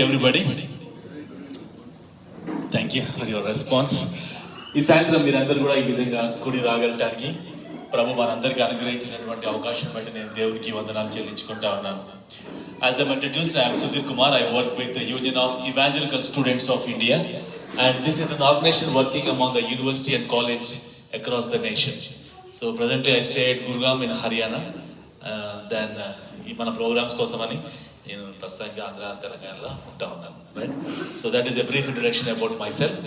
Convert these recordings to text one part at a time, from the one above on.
Everybody, thank you for your response. ఈ సాయంత్రం మీరందరూ కూడా ఈ విధంగా కుడి రాగలటానికి ప్రభు మనందరికీ అనుగ్రహించినటువంటి అవకాశం బట్టి నేను దేవునికి వందనాలు చెల్లించుకుంటా ఉన్నాను. As I'm introduced, I am Sudhir Kumar. I work with the Union of Evangelical Students of India, and this is an organization working among the university and college across the nation. So presently I stay at Gurgaon in Haryana. Then ఈ మన programmes కోసమని నేను ప్రస్తుతానికి ఆంధ్ర తెలంగాణలో ఉంటా ఉన్నాను, right? So that is a brief introduction about my self.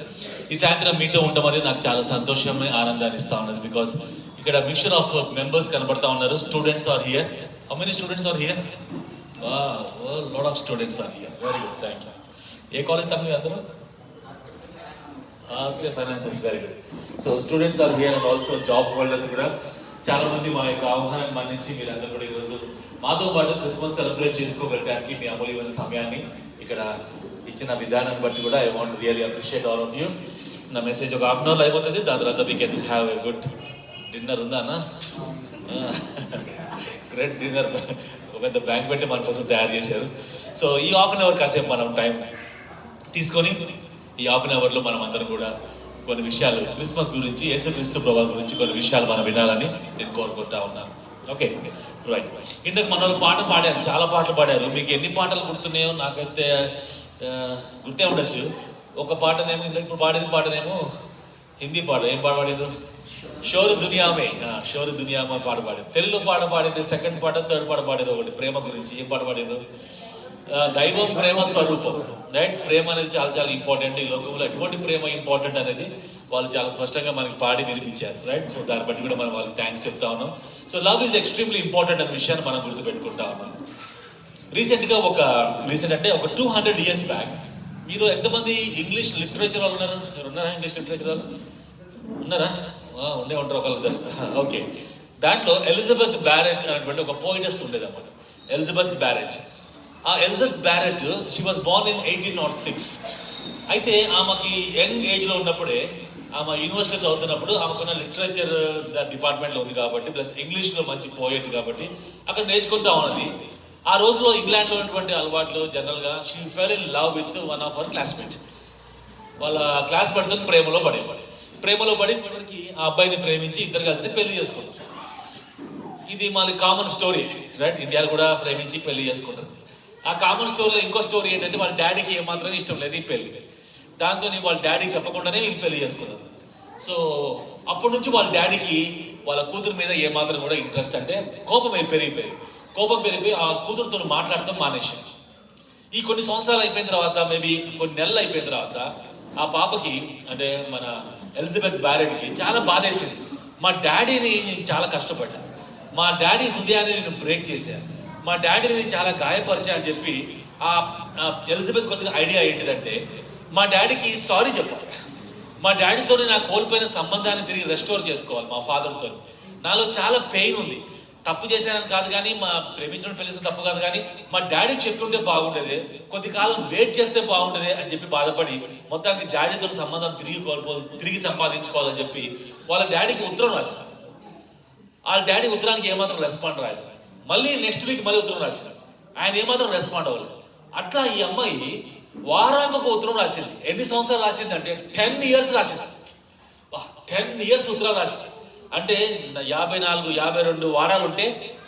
ఈ సాయంత్రం మీతో ఉండమని నాకు చాలా సంతోషం, ఆనందాన్ని ఇస్తా ఉన్నది. బికాస్ ఇక్కడ మిక్చర్ ఆఫ్ మెంబర్స్ కనబడతా ఉన్నారు. Students are here. How many students are here? Lot of students are here. Very good, thank you. ఏ కాలేజ్ తమ్మి అందరూ? Okay, finance, very good. So students are here and also job holders కూడా చాలా మంది మా యొక్క ఆహ్వానాన్ని మన్నించి మీరందరూ కూడా ఈరోజు మాతో పాటు క్రిస్మస్ సెలబ్రేట్ చేసుకోగలడానికి మీ అమూల్యమైన సమయాన్ని ఇక్కడ ఇచ్చిన విధానాన్ని బట్టి కూడా I want really appreciate all of you. నా మెసేజ్ ఒక హాఫ్ అన్ అవర్లో అయిపోతుంది. దాని తర్వాత we can have a good dinner. ఉందా అన్న? గ్రేట్ డిన్నర్, ఒక పెద్ద బ్యాంక్ పెట్టి మన కోసం తయారు చేశారు. సో ఈ హాఫ్ అన్ అవర్ కాసేపు మనం టైం తీసుకొని ఈ హాఫ్ అన్ అవర్లో మనం అందరం కూడా కొన్ని విషయాలు క్రిస్మస్ గురించి, యేసుక్రీస్తు ప్రభువు గురించి కొన్ని విషయాలు మనం వినాలని నేను కోరుకుంటా ఉన్నాను. Okay, right. ఇంతకు మన వాళ్ళు పాట పాడారు, చాలా పాటలు పాడారు. మీకు ఎన్ని పాటలు గుర్తున్నాయో నాకైతే గుర్తే ఉండొచ్చు. ఒక పాటనేమో ఇంతకు ఇప్పుడు పాడిన పాటనేమో హిందీ పాట. ఏం పాట పాడారు? షోరు దునియామే, షోరు దునియామే పాట పాడారు. తెలుగులో పాట పాడింది సెకండ్ పాట, థర్డ్ పాట పాడారు. ఒకటి ప్రేమ గురించి. ఏం పాట పాడారు? దైవం ప్రేమ స్వరూపం, రైట్? ప్రేమ అనేది చాలా చాలా ఇంపార్టెంట్. ఈ లోకంలో ఎటువంటి ప్రేమ ఇంపార్టెంట్ అనేది వాళ్ళు చాలా స్పష్టంగా మనకి పాడి వినిపించారు, రైట్? సో దాన్ని బట్టి కూడా మనం వాళ్ళకి థ్యాంక్స్ చెప్తా ఉన్నాం. So love is extremely important అనే విషయాన్ని మనం గుర్తుపెట్టుకుంటా ఉన్నాం. రీసెంట్ అంటే ఒక 200 years బ్యాక్, మీరు ఎంతమంది ఇంగ్లీష్ లిటరేచర్ వాళ్ళు ఉన్నారు? మీరు ఉన్నారా? ఇంగ్లీష్ లిటరేచర్ వాళ్ళు ఉన్నారా? ఉండే ఉంటారు ఒకళ్ళిద్దరు. ఓకే, దాంట్లో ఎలిజబెత్ బ్యారెట్ అనేటువంటి ఒక పోయిటెస్ ఉండేదన్నమాట. Elizabeth Barrett. ఆ Elizabeth Barrett, she was born in 1806. అయితే ఆమెకి యంగ్ ఏజ్లో ఉన్నప్పుడే, ఆమె యూనివర్సిటీలో చదువుతున్నప్పుడు ఆమెకున్న లిటరేచర్ డిపార్ట్మెంట్లో ఉంది కాబట్టి, ప్లస్ ఇంగ్లీష్లో మంచి పోయెట్ కాబట్టి అక్కడ నేర్చుకుంటా ఉన్నది. ఆ రోజులో ఇంగ్లాండ్లో ఉన్నటువంటి అలవాట్లు జనరల్గా she fell in love with one of our classmate. వాళ్ళ క్లాస్మేట్తో ప్రేమలో పడి ఇప్పటికి ఆ అబ్బాయిని ప్రేమించి ఇద్దరు కలిసి పెళ్లి చేసుకుంటారు. ఇది మాది కామన్ స్టోరీ, రైట్? ఇండియాలో కూడా ప్రేమించి పెళ్లి చేసుకుంటారు. ఆ కామన్ స్టోరీలో ఇంకో స్టోరీ ఏంటంటే, వాళ్ళ డాడీకి ఏమాత్రం ఇష్టం లేదు ఈ పెళ్లి. దాంతో వాళ్ళ డాడీకి చెప్పకుండానే వీళ్ళు పెళ్లి చేసుకున్నారు. సో అప్పటి నుంచి వాళ్ళ డాడీకి వాళ్ళ కూతురు మీద ఏమాత్రం కూడా ఇంట్రెస్ట్, అంటే కోపం పెరిగిపోయి ఆ కూతురుతో మాట్లాడటం మానేశారు. ఈ కొన్ని సంవత్సరాలు అయిపోయిన తర్వాత, మేబీ కొన్ని నెలలు అయిపోయిన తర్వాత, ఆ పాపకి, అంటే మన ఎలిజబెత్ బ్యారెట్కి చాలా బాధేసింది. మా డాడీని చాలా కష్టపడ్డాను, మా డాడీ హృదయాన్ని నేను బ్రేక్ చేశాను, మా డాడీని చాలా గాయపరిచా అని చెప్పి ఆ ఎలిజబెత్కి వచ్చిన ఐడియా ఏంటిదంటే, మా డాడీకి సారీ చెప్పాలి, మా డాడీతో నాకు కోల్పోయిన సంబంధాన్ని తిరిగి రెస్టోర్ చేసుకోవాలి, మా ఫాదర్తో. నాలో చాలా పెయిన్ ఉంది, తప్పు చేశానని కాదు కానీ, మా ప్రేమించడం పెళ్లి తప్పు కాదు కానీ, మా డాడీకి చెప్పుంటే బాగుండేది, కొద్ది కాలం వెయిట్ చేస్తే బాగుండేది అని చెప్పి బాధపడి మొత్తానికి డాడీతో సంబంధం తిరిగి సంపాదించుకోవాలని చెప్పి వాళ్ళ డాడీకి ఉత్తరం రాస్తారు. వాళ్ళ డాడీ ఉత్తరానికి ఏమాత్రం రెస్పాండ్ రాలేదు. మళ్ళీ నెక్స్ట్ వీక్ మళ్ళీ ఉత్తరం రాసినారు, ఆయన ఏమాత్రం రెస్పాండ్ అవ్వలేదు. అట్లా ఈ అమ్మాయి వారానికి ఒక ఉత్తరం రాసింది. ఎన్ని సంవత్సరాలు రాసింది అంటే 10 years రాసింది. 10 years ఉత్తరం రాసింది. అంటే 54-52 వారాలు ఉంటే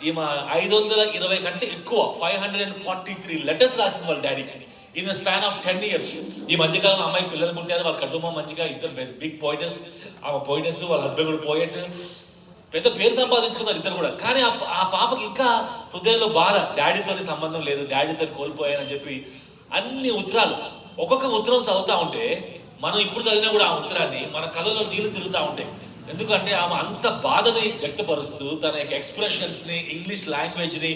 ఈమె 520 కంటే ఎక్కువ 543 లెటర్స్ రాసింది వాళ్ళ డాడీకి in the span of 10 years. ఈ మధ్యకాలంలో అమ్మాయి పిల్లలు పుట్టారు, వాళ్ళ కుటుంబం మంచిగా, ఇద్దరు బిగ్ పోయిటర్స్. ఆమె పోయిటర్స్, వాళ్ళ హస్బెండ్ కూడా పోయెట్, పెద్ద పేరు సంపాదించుకున్నారు ఇద్దరు కూడా. కానీ ఆ పాపకి ఇంకా హృదయంలో బాధ, డాడీతో సంబంధం లేదు, డాడీతో కోల్పోయానని చెప్పి అన్ని ఉత్తరాలు, ఒక్కొక్క ఉత్తరం చదువుతూ ఉంటే, మనం ఇప్పుడు చదివినా కూడా ఆ ఉత్తరాన్ని మన కళ్ళలో నీళ్లు తిరుగుతూ ఉంటాయి. ఎందుకంటే ఆమె అంత బాధని వ్యక్తపరుస్తూ తన యొక్క ఎక్స్ప్రెషన్స్ని, ఇంగ్లీష్ లాంగ్వేజ్ని,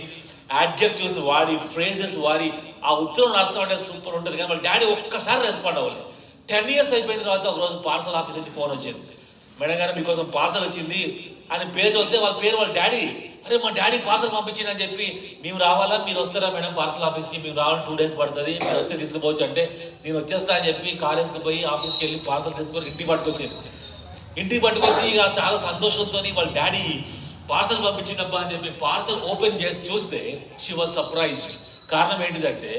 అడ్జెక్టివ్స్ వాడి, ఫ్రేజెస్ వాడి ఆ ఉత్తరం రాస్తూ ఉంటే సూపర్ ఉంటుంది. కానీ వాళ్ళ డాడీ ఒక్కసారి రెస్పాండ్ అవ్వలేదు. 10 years అయిపోయిన తర్వాత ఒకరోజు పార్సల్ ఆఫీస్ నుంచి ఫోన్ వచ్చింది, మేడం గారు మీకోసం పార్సల్ వచ్చింది అని పేరు వస్తే వాళ్ళ డాడీ, అరే మా డాడీ పార్సల్ పంపించింది అని చెప్పి, మేము రావాలా, మీరు వస్తారా మేడం పార్సల్ ఆఫీస్కి? మేము రావాలి, 2 days పడుతుంది, మీరు వస్తే తీసుకుపోవచ్చు అంటే, నేను వచ్చేస్తా అని చెప్పి కార్ వేసుకుపోయి ఆఫీస్కి వెళ్ళి పార్సల్ తీసుకొని ఇంటికి పట్టుకొచ్చి ఇక చాలా సంతోషంతో వాళ్ళ డాడీ పార్సల్ పంపించినప్ప అని చెప్పి పార్సల్ ఓపెన్ చేసి చూస్తే షీ వాజ్ సర్ప్రైజ్డ్. కారణం ఏంటిదంటే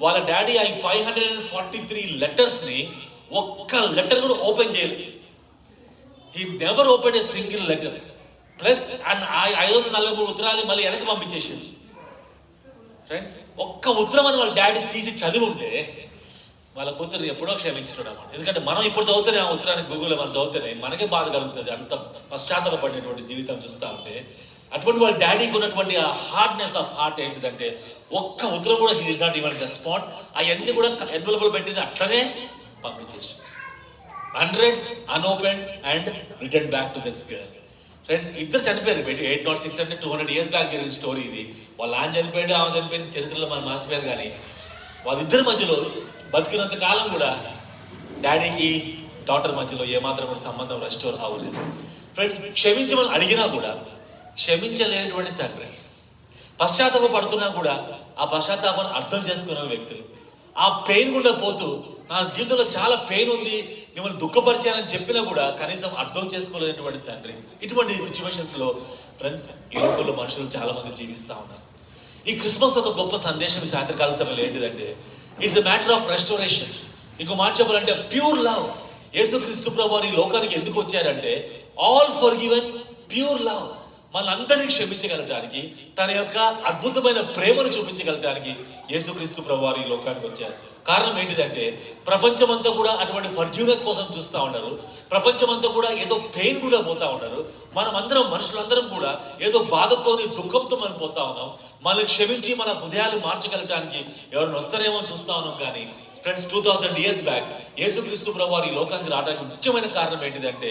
వాళ్ళ డాడీ ఆ 543 లెటర్స్ని ఒక్క లెటర్ కూడా ఓపెన్ చేయలేదు. He never open a single letter. Plus and 543 ఉత్తరాలు మళ్ళీ వెనక్కి పంపించేసాడు. ఫ్రెండ్స్, ఒక్క ఉత్తరం అని వాళ్ళ డాడీ తీసి చదివి ఉంటే వాళ్ళ కూతురు ఎప్పుడో క్షమించడం అన్నమాట. ఎందుకంటే మనం ఇప్పుడు చదువుతానే ఆ ఉత్తరాన్ని గూగుల్లో మనం చదువుతానే మనకే బాధ కలుగుతుంది, అంత పశ్చాత్తాపడినటువంటి జీవితం చూస్తూ ఉంటే. అటువంటి వాళ్ళ డాడీకి ఉన్నటువంటి ఆ హార్డ్నెస్ ఆఫ్ హార్ట్ ఏంటిదంటే ఒక్క ఉత్తరం కూడా he did not even respond. అవన్నీ కూడా ఎన్వలపులు పెట్టింది అట్లనే పంపించేసి 100 unopened and return back to this girl. Friends, ఇద్దరు చనిపోయారు. 806 అంటే 200 years బ్యాక్ జరిగిన స్టోరీ ఇది. వాళ్ళ ఆయన చనిపోయాడు, ఆమె చనిపోయింది, చరిత్రలో మనం మాసిపోయారు. కానీ వాళ్ళిద్దరి మధ్యలో బతికినంత కాలం కూడా డాడీకి డాటర్ మధ్యలో ఏమాత్రం కూడా సంబంధం రెస్టోర్ అవ్వలేదు. ఫ్రెండ్స్, క్షమించమని అడిగినా కూడా క్షమించలేనటువంటి తండ్రి, పశ్చాత్తాప పడుతున్నా కూడా ఆ పశ్చాత్తాపాన్ని అర్థం చేసుకునే వ్యక్తులు, ఆ పెయిన్ గుండా పోతూ నా జీవితంలో చాలా పెయిన్ ఉంది, మిమ్మల్ని దుఃఖపరిచానని చెప్పినా కూడా కనీసం అర్థం చేసుకోలేనటువంటి తండ్రి. ఇటువంటి సిచ్యువేషన్స్లో ఫ్రెండ్స్ ఈ లోకంలో మనుషులు చాలా మంది జీవిస్తూ ఉన్నారు. ఈ క్రిస్మస్ ఒక గొప్ప సందేశం ఈ సాయంత్రకాల సమయంలో ఏంటిదంటే it's a matter of restoration. ఇంకో మాట చెప్పాలంటే ప్యూర్ లవ్. యేసుక్రీస్తు ప్రభువు ఈ లోకానికి ఎందుకు వచ్చారంటే ఆల్ ఫర్గివెన్, ప్యూర్ లవ్. మనందరినీ క్షమించగలగడానికి, తన యొక్క అద్భుతమైన ప్రేమను చూపించగలగడానికి యేసుక్రీస్తు ప్రభువు ఈ లోకానికి వచ్చారు. కారణం ఏంటిదంటే ప్రపంచమంతా కూడా అటువంటి ఫర్గ్యూనెస్ కోసం చూస్తూ ఉన్నారు. ప్రపంచమంతా కూడా ఏదో పెయిన్ కూడా పోతా ఉన్నారు. మనమందరం మనుషులందరం కూడా ఏదో బాధతోని దుఃఖంతో మనం పోతా ఉన్నాం. మనల్ని క్షమించి మన హృదయాలు మార్చగలగడానికి ఎవరిని వస్తారేమో చూస్తా ఉన్నాం. కానీ ఫ్రెండ్స్, 2000 years బ్యాక్ యేసుక్రీస్తు ప్రభువు ఈ లోకానికి రావడానికి ముఖ్యమైన కారణం ఏంటిదంటే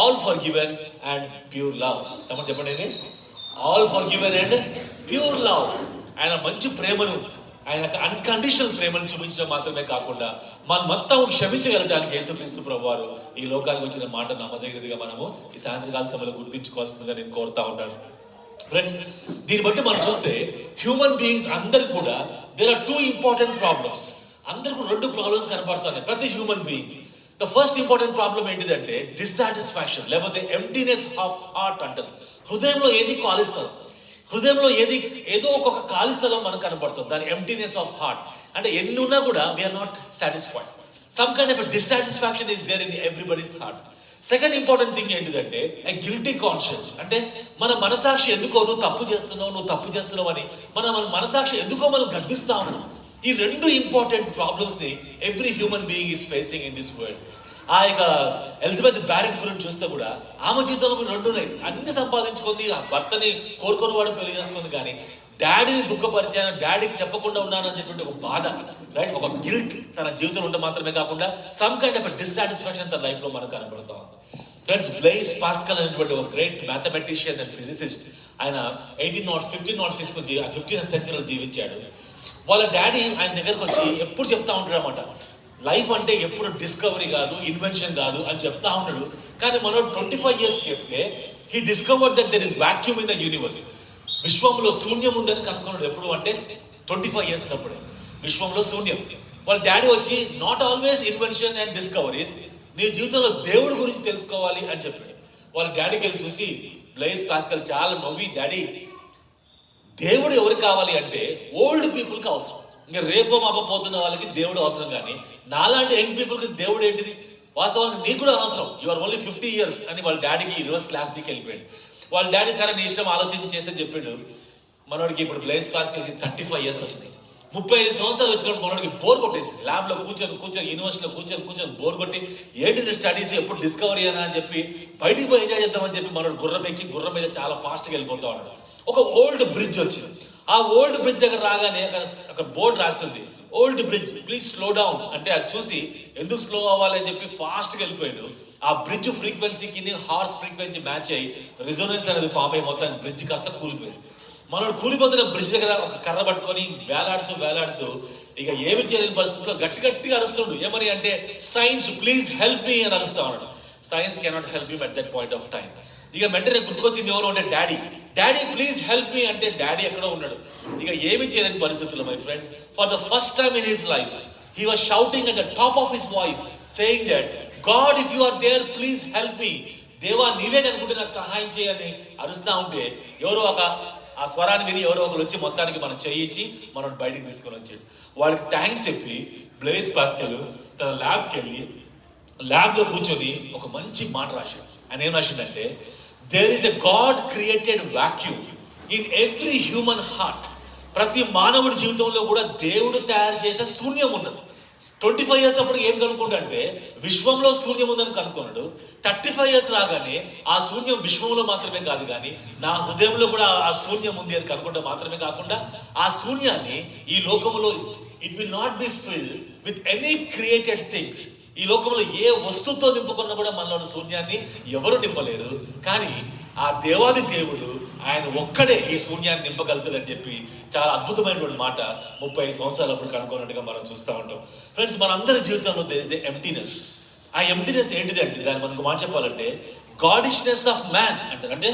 all forgiven and pure love. తమను చెప్పండి, all forgiven and pure love. ఆయన మంచి ప్రేమను, ఆయన అన్కండిషనల్ ప్రేమను చూపించడం మాత్రమే కాకుండా మనం మొత్తం క్షమించగలడానికి యేసుక్రీస్తు ప్రభువారు ఈ లోకానికి వచ్చిన మాట నమ్మదగినదిగా మనము ఈ సాయంత్రకాల సమయంలో గుర్తించుకోవాల్సిందిగా నేను కోరుతా ఉన్నాను. ఫ్రెండ్స్, దీన్ని బట్టి మనం చూస్తే హ్యూమన్ బీయింగ్స్ అందరికి కూడా దేర్ ఆర్ 2 important ప్రాబ్లమ్స్. అందరికీ 2 ప్రాబ్లమ్స్ కనపడుతున్నాయి ప్రతి human being. The first important problem ఏంటిదంటే డిస్సాటిస్ఫాక్షన్, లేకపోతే ఎంప్టీనెస్ ఆఫ్ హార్ట్ అంటారు. హృదయంలో ఏది కాలిస్తారు, హృదయంలో ఏదో ఒక్కొక్క ఖాళీ స్థలం మనకు కనబడుతుంది. దాని ఎంప్టీనెస్ ఆఫ్ హార్ట్ అంటే ఎన్ని ఉన్నా కూడా we are not satisfied. Some kind of dissatisfaction is there in everybody's heart. Second important thing ఏంటిదంటే ఎ గిల్టీ కాన్షియస్. అంటే మన మనసాక్షి ఎందుకో నువ్వు తప్పు చేస్తున్నావు అని మన మనసాక్షి ఎందుకో మనం గర్దిస్తా ఉన్నాం. ఈ 2 ఇంపార్టెంట్ ప్రాబ్లమ్స్ని every human being is facing in this world. ఆ యొక్క ఎలిజబెత్ బ్యారెట్ గురించి చూస్తే కూడా ఆమె జీవితంలో 2 ఉన్నాయి. అన్ని సంపాదించుకుంది, ఆ భర్తని కోరుకొని వాడు పెళ్లి చేసుకుంది. కానీ డాడీని దుఃఖపరిచాను, డాడీకి చెప్పకుండా ఉన్నాను అని చెప్పి ఒక బాధ, రైట్, ఒక గిల్ట్ తన జీవితంలో ఉంటే మాత్రమే కాకుండా సమ్ కైండ్ ఆఫ్ డిస్సాటిస్ఫాక్షన్ తన లైఫ్లో మనకు కనబడుతూ ఉంది. ఫ్రెండ్స్, బ్లైస్ పాస్కల్ అనేటువంటి ఒక గ్రేట్ మ్యాథమెటిషియన్ అండ్ ఫిజిసిస్ట్. ఆయన 1506 సెంచరీలో జీవించాడు. వాళ్ళ డాడీ ఆయన దగ్గరకు వచ్చి ఎప్పుడు చెప్తా ఉంటాడు అన్నమాట, లైఫ్ అంటే ఎప్పుడు డిస్కవరీ కాదు, ఇన్వెన్షన్ కాదు అని చెప్తా ఉన్నాడు. కానీ మనం 25 years చెప్తే he discovered that there is vacuum in the universe. విశ్వంలో శూన్యం ఉందని కనుక్కున్నాడు. ఎప్పుడు అంటే 25 years అప్పుడే విశ్వంలో శూన్యం. వాళ్ళ డాడీ వచ్చి not always invention and discoveries, నీ జీవితంలో దేవుడి గురించి తెలుసుకోవాలి అని చెప్పాడు. వాళ్ళ డాడీకి వెళ్ళి చూసి బ్లైస్ పాస్కల్ చాలా నవ్వి, డాడీ దేవుడు ఎవరికి కావాలి అంటే ఓల్డ్ పీపుల్కి అవసరం. ఇంకా రేపో మాపోతున్న వాళ్ళకి దేవుడు అవసరం. కానీ నాలాంటి యంగ్ పీపుల్కి దేవుడు ఏంటిది, వాస్తవానికి నీకు కూడా అనవసరం, యు ఆర్ ఓన్లీ 50 years అని వాళ్ళ డాడీకి రివర్స్ క్లాస్ బీకి వెళ్ళిపోయాడు. వాళ్ళ డాడీ సరే నీ ఇష్టం ఆలోచించి చేసని చెప్పాడు. మనోడికి ఇప్పుడు బ్లైస్ పాస్కల్కి 35 years వచ్చింది. 35 సంవత్సరాలు వచ్చినప్పుడు మనోడికి బోర్ కొట్టేసింది. ల్యాబ్లో కూర్చొని యూనివర్సిటీలో కూర్చొని బోర్ కొట్టి ఏంటిది స్టడీస్, ఎప్పుడు డిస్కవరీ అయినా అని చెప్పి బయటికి పోయి ఎంజాయ్ చేద్దామని చెప్పి మనోడు గుర్రం మీద చాలా ఫాస్ట్గా వెళ్ళిపోతా ఉన్నాడు. ఒక ఓల్డ్ బ్రిడ్జ్ వచ్చింది. ఆ ఓల్డ్ బ్రిడ్జ్ దగ్గర రాగానే అక్కడ బోర్డు రాస్తుంది, old bridge please slow down అంటే అది చూసి ఎందుకు స్లో అవ్వాలి అని చెప్పి ఫాస్ట్గా వెళ్ళిపోయాడు. ఆ బ్రిడ్జ్ ఫ్రీక్వెన్సీకి హార్స్ ఫ్రీక్వెన్సీ మ్యాచ్ అయ్యి రిజోనెన్స్ అనేది ఫామ్ అయ్యి మొత్తం బ్రిడ్జ్ కాస్త కూలిపోయింది. మనోడు కూలిపోతున్న బ్రిడ్జ్ దగ్గర ఒక కర్ర పట్టుకొని వేలాడుతూ ఇక ఏమి చేయలేని పరిస్థితుల్లో గట్టిగా అరుస్తుండు. ఏమని అంటే సైన్స్ ప్లీజ్ హెల్ప్ మీ అని అరుస్తా ఉన్నాడు. Science cannot help you at that point of time. ఇక వెంటనే గుర్తుకొచ్చింది ఎవరు అంటే డాడీ ప్లీజ్ హెల్ప్ మీ అంటే డాడీ ఎక్కడో ఉన్నాడు. ఇక ఏమి చేయలేని పరిస్థితుల్లో my friends, for the first time in his life he was shouting at the top of his voice saying that God if you are there please help me, దేవా నీవే కనుకుంటే నాకు సహాయం చేయని అరుస్తా ఉంటే ఎవరో ఆ స్వరాన్ని విని ఎవరో ఒకరు వచ్చి మొత్తానికి మనం చేయించి మనం బయటికి తీసుకొని వచ్చాడు. వాడికి థ్యాంక్స్ చెప్పి బ్లేస్ పాస్కల్ తన ల్యాబ్కి వెళ్ళి ల్యాబ్లో కూర్చొని ఒక మంచి మాట రాశాడు. ఆయన ఏం రాసిండంటే, there is a God created vacuum in every human heart. ప్రతి మానవుడి జీవితంలో కూడా దేవుడు తయారు చేసే శూన్యం ఉన్నది. 25 years అప్పుడు ఏం కనుక్కుంటే విశ్వంలో శూన్యం ఉందని కనుక్కున్నాడు. 35 years రాగానే ఆ శూన్యం విశ్వంలో మాత్రమే కాదు కానీ నా హృదయంలో కూడా ఆ శూన్యం ఉంది అని కనుక్కుంటే మాత్రమే కాకుండా ఆ శూన్యాన్ని ఈ లోకంలో it will not be filled with any created things. ఈ లోకంలో ఏ వస్తువుతో నింపుకున్నా కూడా మనలో శూన్యాన్ని ఎవరు నింపలేరు. కానీ ఆ దేవాది దేవుడు ఆయన ఒక్కడే ఈ శూన్యాన్ని నింపగలుగుతాడని చెప్పి చాలా అద్భుతమైనటువంటి మాట 35 సంవత్సరాలు అప్పుడు కనుక్కున్నట్టుగా మనం చూస్తూ ఉంటాం. ఫ్రెండ్స్, మన అందరి జీవితంలో ఎంప్టీనెస్. ఆ ఎంప్టీనెస్ ఏంటిది అంటే దాన్ని మనకు మాట చెప్పాలంటే గాడిష్నెస్ ఆఫ్ మ్యాన్ అంటారు. అంటే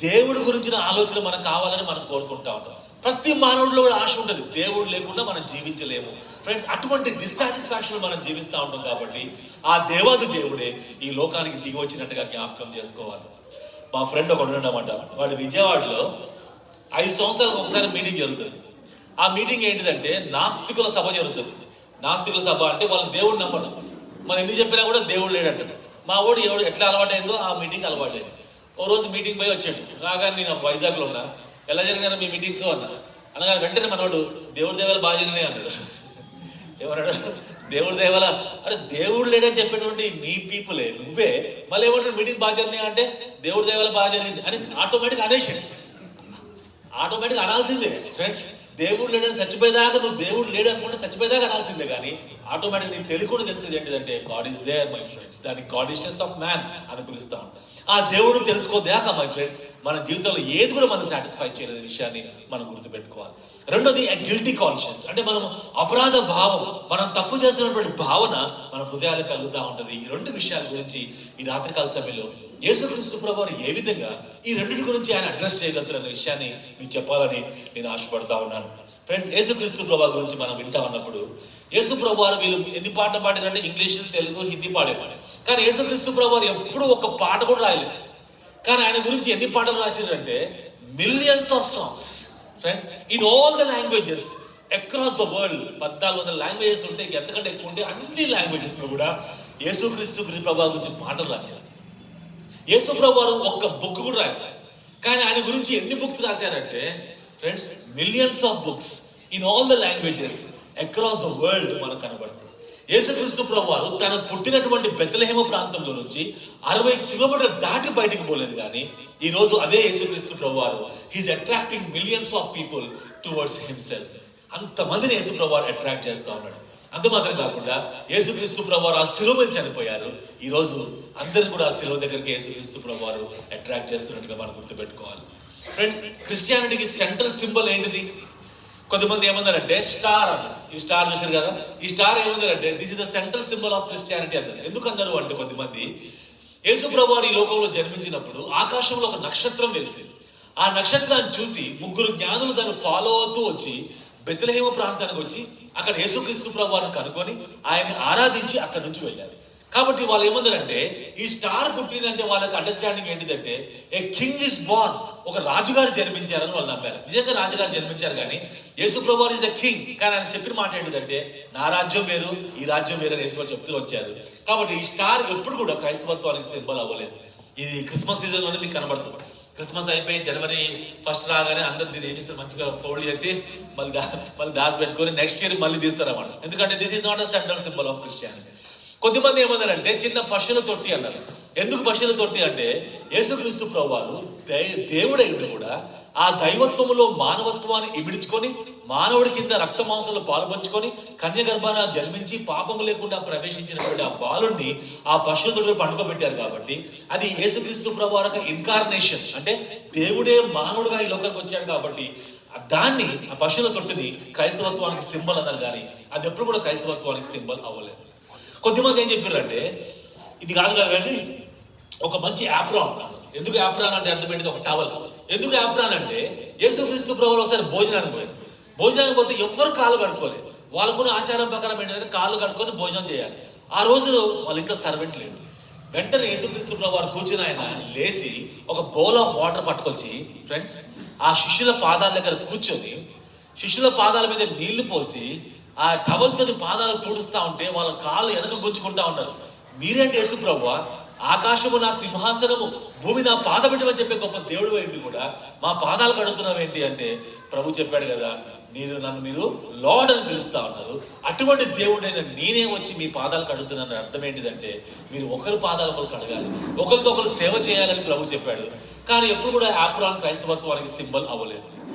దేవుడి గురించిన ఆలోచన మనకు కావాలని మనం కోరుకుంటా ఉంటాం. ప్రతి మానవుడిలో కూడా ఆశ ఉంటుంది, దేవుడు లేకుండా మనం జీవించలేము. ఫ్రెండ్స్, అటువంటి డిస్సాటిస్ఫాక్షన్ మనం జీవిస్తూ ఉంటాం. కాబట్టి ఆ దేవాది దేవుడే ఈ లోకానికి దిగి వచ్చినట్టుగా జ్ఞాపకం చేసుకోవాలి. మా ఫ్రెండ్ ఒకడు ఉన్నాడన్నమాట. వాడు విజయవాడలో 5 సంవత్సరాలకు ఒకసారి మీటింగ్ జరుగుతుంది. ఆ మీటింగ్ ఏంటిదంటే నాస్తికుల సభ జరుగుతుంది. నాస్తికుల సభ అంటే వాళ్ళు దేవుడు నమ్మరు. మనం ఎన్ని చెప్పినా కూడా దేవుడు లేడంటాడు. మా వాడు ఎవడు ఎట్లా అలవాటైందో ఆ మీటింగ్ అలవాటైంది. ఓ రోజు మీటింగ్ పోయి వచ్చాడు. రాగానే నేను వైజాగ్లో ఉన్నా, ఎలా జరిగినా మీ మీటింగ్స్ అన్నా అనగానే వెంటనే మనవాడు దేవుడి దేవాలు బాగా జరిగినాయి అన్నాడు. ఏమన్నాడు? దేవుడి దేవాల అంటే దేవుడు లేడని చెప్పేటువంటి నీ పీపులే నువ్వే మళ్ళీ ఏమంటాడు మీటింగ్ బాగా జరిగినాయి అంటే దేవుడి దేవాల బాగా జరిగింది అని ఆటోమేటిక్ అనేసాడు. ఆటోమేటిక్ అనాల్సిందే. ఫ్రెండ్స్, దేవుడు లేడని చచ్చిపోయేదాకా నువ్వు దేవుడు లేడు అనుకుంటే చచ్చిపోయేదాకా అనాల్సిందే. కానీ ఆటోమేటిక్ నీకు తెలియకుండా తెలిసేది ఏంటిదంటే God is there my friends. దానికి గాడిష్నెస్ ఆఫ్ మ్యాన్ అని పిలుస్తాం. ఆ దేవుడు తెలుసుకోదాకా మై ఫ్రెండ్ మన జీవితంలో ఏది కూడా మనం సాటిస్ఫై చేయలేని విషయాన్ని మనం గుర్తుపెట్టుకోవాలి. రెండోది గిల్టీ కాన్షియస్. అంటే మనం అపరాధ భావం, మనం తప్పు చేసినటువంటి భావన మన హృదయాలు కలుగుతూ ఉంటుంది. ఈ 2 విషయాల గురించి ఈ రాత్రికాల సమయంలో యేసుక్రీస్తు ప్రభువారు ఏ విధంగా ఈ 2 గురించి ఆయన అడ్రస్ చేయగలుగుతారనే విషయాన్ని మీకు చెప్పాలని నేను ఆశపడతా ఉన్నాను. ఫ్రెండ్స్, యేసుక్రీస్తు ప్రభువారి గురించి మనం వింటా ఉన్నప్పుడు యేసు ప్రభువారు వీళ్ళు ఎన్ని పాటలు పాడారంటే ఇంగ్లీష్, తెలుగు, హిందీ పాడేవాడు. కానీ యేసుక్రీస్తు ప్రభువారు ఎప్పుడు ఒక పాట కూడా రాయలేదు. కానీ ఆయన గురించి ఎన్ని పాటలు రాశారంటే millions of songs. Friends, in all the languages across the world 1400 languages ఉంటే, ఎంతకంటే ఎక్కువ ఉంటే అన్ని లాంగ్వేజెస్లో కూడా యేసుక్రీస్తు ప్రభువారి గురించి పాటలు రాశారు. యేసు ప్రభువారు ఒక్క బుక్ కూడా రాయలేదు. కానీ ఆయన గురించి ఎన్ని బుక్స్ రాశారంటే friends millions of books in all the languages across the world మనకు కనబడుతుంది. యేసుక్రీస్తు ప్రభువారు తను పుట్టినటువంటి బెత్లెహేము ప్రాంతంలో నుంచి 60 కిలోమీటర్లు దాటి బయటికి పోలేదు. కానీ ఈ రోజు అదే యేసుక్రీస్తు ప్రభువారు he's attracting millions of people towards himself. అంతమందిని యేసు ప్రభువారు అట్రాక్ట్ చేస్తూ ఉన్నాడు. అంత మాత్రం కాకుండా యేసుక్రీస్తు ప్రభువారు ఆ శిలువ చనిపోయారు. ఈ రోజు అందరిని కూడా ఆ శిలువ దగ్గరికి యేసుక్రీస్తు ప్రభువారు అట్రాక్ట్ చేస్తున్నట్టుగా మనం గుర్తుపెట్టుకోవాలి. ఫ్రెండ్స్, క్రిస్టియానిటీకి సెంట్రల్ సింబల్ ఏంటిది? కొంతమంది ఏమన్నారంటే స్టార్ అన్నారు. ఈ స్టార్ చూసారు కదా, ఈ స్టార్ ఏమన్నారంటే this is the central symbol of Christianity అన్నారు. ఎందుకు అన్నారు అంటే కొంతమంది యేసు ప్రభువారు ఈ లోకంలో జన్మించినప్పుడు ఆకాశంలో ఒక నక్షత్రం వెలిసింది. ఆ నక్షత్రాన్ని చూసి 3 జ్ఞానులు దాన్ని ఫాలో అవుతూ వచ్చి బెత్లెహేము ప్రాంతానికి వచ్చి అక్కడ యేసుక్రీస్తు ప్రభువారిని కనుక్కొని ఆయన్ని ఆరాధించి అక్కడి నుంచి వెళ్ళారు. కాబట్టి వాళ్ళు ఏమన్నారంటే ఈ స్టార్ పుట్టిందంటే వాళ్ళకి అండర్స్టాండింగ్ ఏంటిదంటే ఏ కింగ్ ఇస్ బోర్న్, ఒక రాజుగారు జన్మించారని వాళ్ళు నమ్మారు. నిజంగా రాజుగారు జన్మించారు, కానీ యేసు ప్రభువారు ఇస్ ద కింగ్. కానీ ఆయన చెప్పిన మాట ఏంటిదంటే నా రాజ్యం వేరు, ఈ రాజ్యం వేరు అని యేసు చెప్తూ వచ్చారు. కాబట్టి ఈ స్టార్ ఎప్పుడు కూడా క్రైస్తవత్వానికి సింబల్ అవ్వలేదు. ఇది క్రిస్మస్ సీజన్లోనే మీకు కనబడుతుంది. క్రిస్మస్ అయిపోయి January 1st రాగానే అందరు దీన్ని ఏం చేస్తారు, మంచిగా ఫోల్డ్ చేసి మళ్ళీ దాచి పెట్టుకొని నెక్స్ట్ ఇయర్ మళ్ళీ తీస్తారన్నమాట. ఎందుకంటే this is not a central symbol of Christianity. కొద్దిమంది ఏమన్నారంటే చిన్న పశువుల తొట్టి అన్నారు. ఎందుకు పశువుల తొట్టి అంటే యేసుక్రీస్తు ప్రభువారు దేవుడై కూడా ఆ దైవత్వములో మానవత్వాన్ని ఇమిడ్చుకొని మానవుడి కింద రక్త మాంసంలో పాలు పంచుకొని కన్య గర్భాన జన్మించి పాపము లేకుండా ప్రవేశించినటువంటి ఆ బాలుడిని ఆ పశువుల తొట్టిలో పండుకోబెట్టారు. కాబట్టి అది యేసుక్రీస్తు ప్రభువారు ఇన్కార్నేషన్, అంటే దేవుడే మానవుడిగా ఈ లోకానికి వచ్చాడు. కాబట్టి దాన్ని ఆ పశువుల తొట్టిని క్రైస్తవత్వానికి సింబల్ అన్నారు. కానీ అది ఎప్పుడు కూడా క్రైస్తవత్వానికి సింబల్ అవ్వలేదు. కొద్దిమంది ఏం చెప్పారంటే ఇది కాదు కానీ ఒక మంచి యాప్రాన్ అన్నారు. ఎందుకు యాప్రాన్ అంటే అర్థమైంది ఒక టవల్. ఎందుకు యాప్రాన్ అంటే యేసుక్రీస్తు ప్రభువారు ఒకసారి భోజనానికి పోయారు. భోజనానికి పోతే ఎవ్వరు కాళ్ళు కడుక్కోలేదు. వాళ్ళకున్న ఆచారం ప్రకారం ఏంటంటే కాళ్ళు కడుక్కొని భోజనం చేయాలి. ఆ రోజు వాళ్ళ ఇంట్లో సర్వెంట్ లేదు. వెంటనే యేసుక్రీస్తు ప్రభువారు కూర్చుని ఆయన లేచి ఒక బౌల్ ఆఫ్ వాటర్ పట్టుకొచ్చి ఫ్రెండ్స్ ఆ శిష్యుల పాదాల దగ్గర కూర్చొని శిష్యుల పాదాల మీద నీళ్లు పోసి ఆ టవల్తో పాదాలు తుడుస్తూ ఉంటే వాళ్ళ కాళ్ళు వెనక గుంజుకుంటా ఉన్నారు. మీరేంటి యేసు ప్రభువా, ఆకాశము నా సింహాసనము, భూమి నా పాదపీఠమని చెప్పే గొప్ప దేవుడు ఏంటి కూడా మా పాదాలు కడుగుతున్నావు ఏంటి అంటే, ప్రభు చెప్పాడు కదా, నన్ను మీరు లార్డ్ అని పిలుస్తా ఉన్నారు, అటువంటి దేవుడైన నేనే వచ్చి మీ పాదాలు కడుగుతున్నాను. అర్థం ఏంటిదంటే, మీరు ఒకరి పాదాలు ఒకరు కడగాలి, ఒకరికొకరు సేవ చేయాలని ప్రభు చెప్పాడు. కానీ ఎప్పుడు కూడా యాప్రాన్ క్రైస్తవత్వానికి సింబల్ అవ్వలేదు.